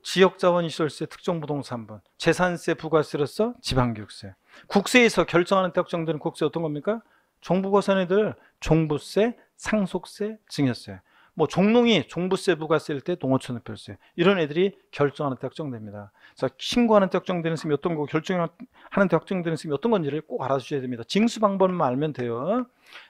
지역자원시설세, 특정부동산분, 재산세, 부가세로서 지방교육세. 국세에서 결정하는 때 확정되는 국세 어떤 겁니까? 종부가 산 애들 종부세, 상속세, 증여세. 뭐 종농이 종부세, 부가세일 때 농어촌 흡혈세. 이런 애들이 결정하는 때 확정됩니다. 그래서 신고하는 때 확정되는 세금이 어떤 거고 결정하는 때 확정되는 세금이 어떤 건지를 꼭 알아주셔야 됩니다. 징수 방법만 알면 돼요.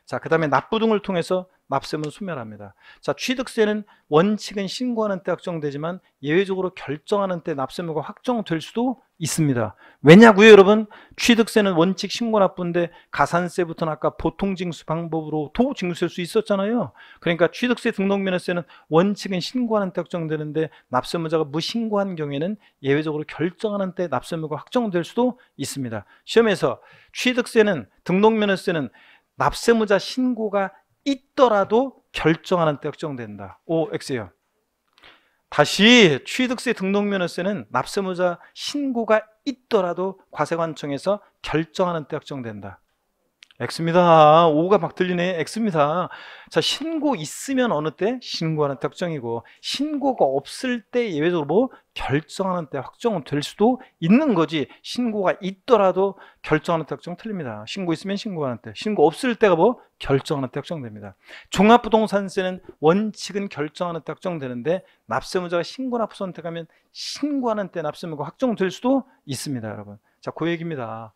자, 그 다음에 납부 등을 통해서 납세는 소멸합니다. 자, 취득세는 원칙은 신고하는 때 확정되지만 예외적으로 결정하는 때 납세의무가 확정될 수도 있습니다. 왜냐고요, 여러분? 취득세는 원칙 신고 납부인데 가산세부터는 아까 보통징수 방법으로 도 징수할 수 있었잖아요. 그러니까 취득세 등록면허세는 원칙은 신고하는 때 확정되는데 납세의무자가 무신고한 경우에는 예외적으로 결정하는 때 납세의무가 확정될 수도 있습니다. 시험에서 취득세는, 등록면허세는 납세의무자 신고가 있더라도 결정하는 때 확정된다. O, X예요. 다시 취득세 등록면허세는 납세의무자 신고가 있더라도 과세관청에서 결정하는 때 확정된다. X입니다. O가 막 들리네. X입니다. 자, 신고 있으면 어느 때? 신고하는 때 확정이고, 신고가 없을 때 예외적으로 뭐 결정하는 때 확정은 될 수도 있는 거지. 신고가 있더라도 결정하는 때 확정 틀립니다. 신고 있으면 신고하는 때, 신고 없을 때가 뭐 결정하는 때 확정됩니다. 종합부동산세는 원칙은 결정하는 때 확정되는데 납세의무자가 신고 납부 선택하면 신고하는 때 납세의무가 확정될 수도 있습니다, 여러분. 자, 그 얘기입니다.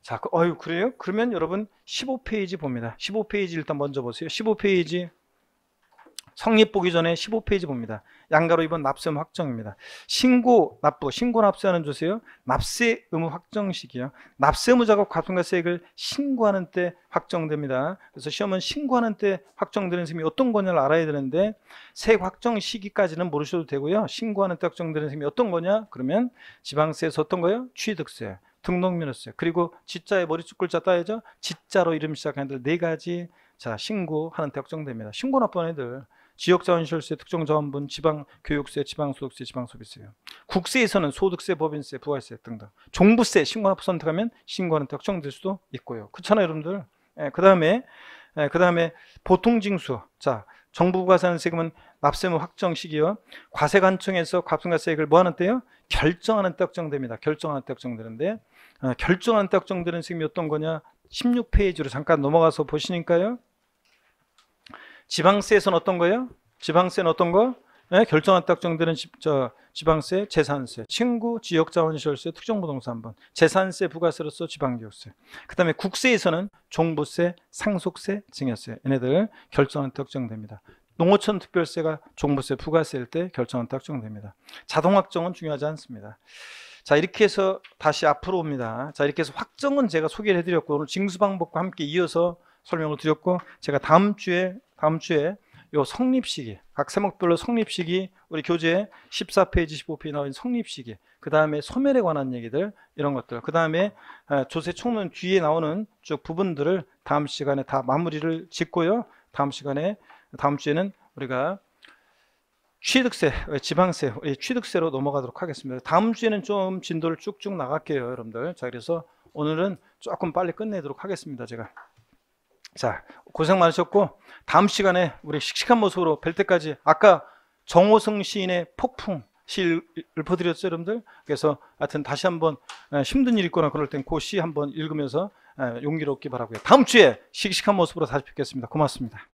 자, 그래요? 그러면 여러분 15페이지 봅니다. 15페이지 일단 먼저 보세요. 15페이지 성립 보기 전에 15페이지 봅니다. 양가로 2번 납세의무 확정입니다. 신고 납부, 신고 납세하는 주세요. 납세 의무 확정식이요. 납세의무자가 과세금과 세액을 신고하는 때 확정됩니다. 그래서 시험은 신고하는 때 확정되는 세금이 어떤 거냐를 알아야 되는데 세액 확정 시기까지는 모르셔도 되고요. 신고하는 때 확정되는 세금이 어떤 거냐? 그러면 지방세에서 어떤 거예요? 취득세, 등록면허세, 그리고 지자의 머리축 글자 따야죠. 지자로 이름 시작하는 애들 4가지. 자, 신고하는 때 확정됩니다. 신고 납부하는 애들 지역자원시설세, 특정자원분, 지방교육세, 지방소득세, 지방소비세요. 국세에서는 소득세, 법인세, 부가세 등등. 종부세, 신고 납부 선택하면 신고하는 때 확정될 수도 있고요. 그렇잖아요, 여러분들. 그 다음에 보통징수. 자, 정부 부과세하는 세금은 납세의무 확정 시기요. 과세관청에서 과세금과 세액을 뭐 하는 때요? 결정하는 때 확정됩니다. 결정하는 때 확정되는데 결정하는 때 확정되는 세금이 어떤 거냐? 16페이지로 잠깐 넘어가서 보시니까요. 지방세에서는 어떤 거예요? 지방세는 어떤 거? 네, 결정한 때 확정되는 지방세, 재산세, 친구, 지역자원시설세, 특정부동산분, 재산세, 부가세로서 지방교육세. 그 다음에 국세에서는 종부세, 상속세, 증여세. 얘네들 결정한 때 확정됩니다. 농어촌 특별세가 종부세, 부가세일 때 결정한 때 확정됩니다. 자동 확정은 중요하지 않습니다. 자, 이렇게 해서 다시 앞으로 옵니다. 자, 이렇게 해서 확정은 제가 소개를 해드렸고, 오늘 징수 방법과 함께 이어서 설명을 드렸고, 제가 다음 주에 요 성립시기, 각 세목별로 성립시기, 우리 교재 14페이지, 15페이지 나온 성립시기, 그 다음에 소멸에 관한 얘기들, 이런 것들, 그 다음에 조세 총론 뒤에 나오는 쭉 부분들을 다음 시간에 다 마무리를 짓고요. 다음 주에는 우리가 취득세, 지방세, 취득세로 넘어가도록 하겠습니다. 다음 주에는 좀 진도를 쭉쭉 나갈게요, 여러분들. 자, 그래서 오늘은 조금 빨리 끝내도록 하겠습니다, 제가. 자, 고생 많으셨고, 다음 시간에 우리 씩씩한 모습으로 뵐 때까지, 아까 정호성 시인의 폭풍 시 읊어드렸죠, 여러분들? 그래서 하여튼 다시 한번 힘든 일 있거나 그럴 땐 그 시 한번 읽으면서 용기를 얻기 바라고요. 다음 주에 씩씩한 모습으로 다시 뵙겠습니다. 고맙습니다.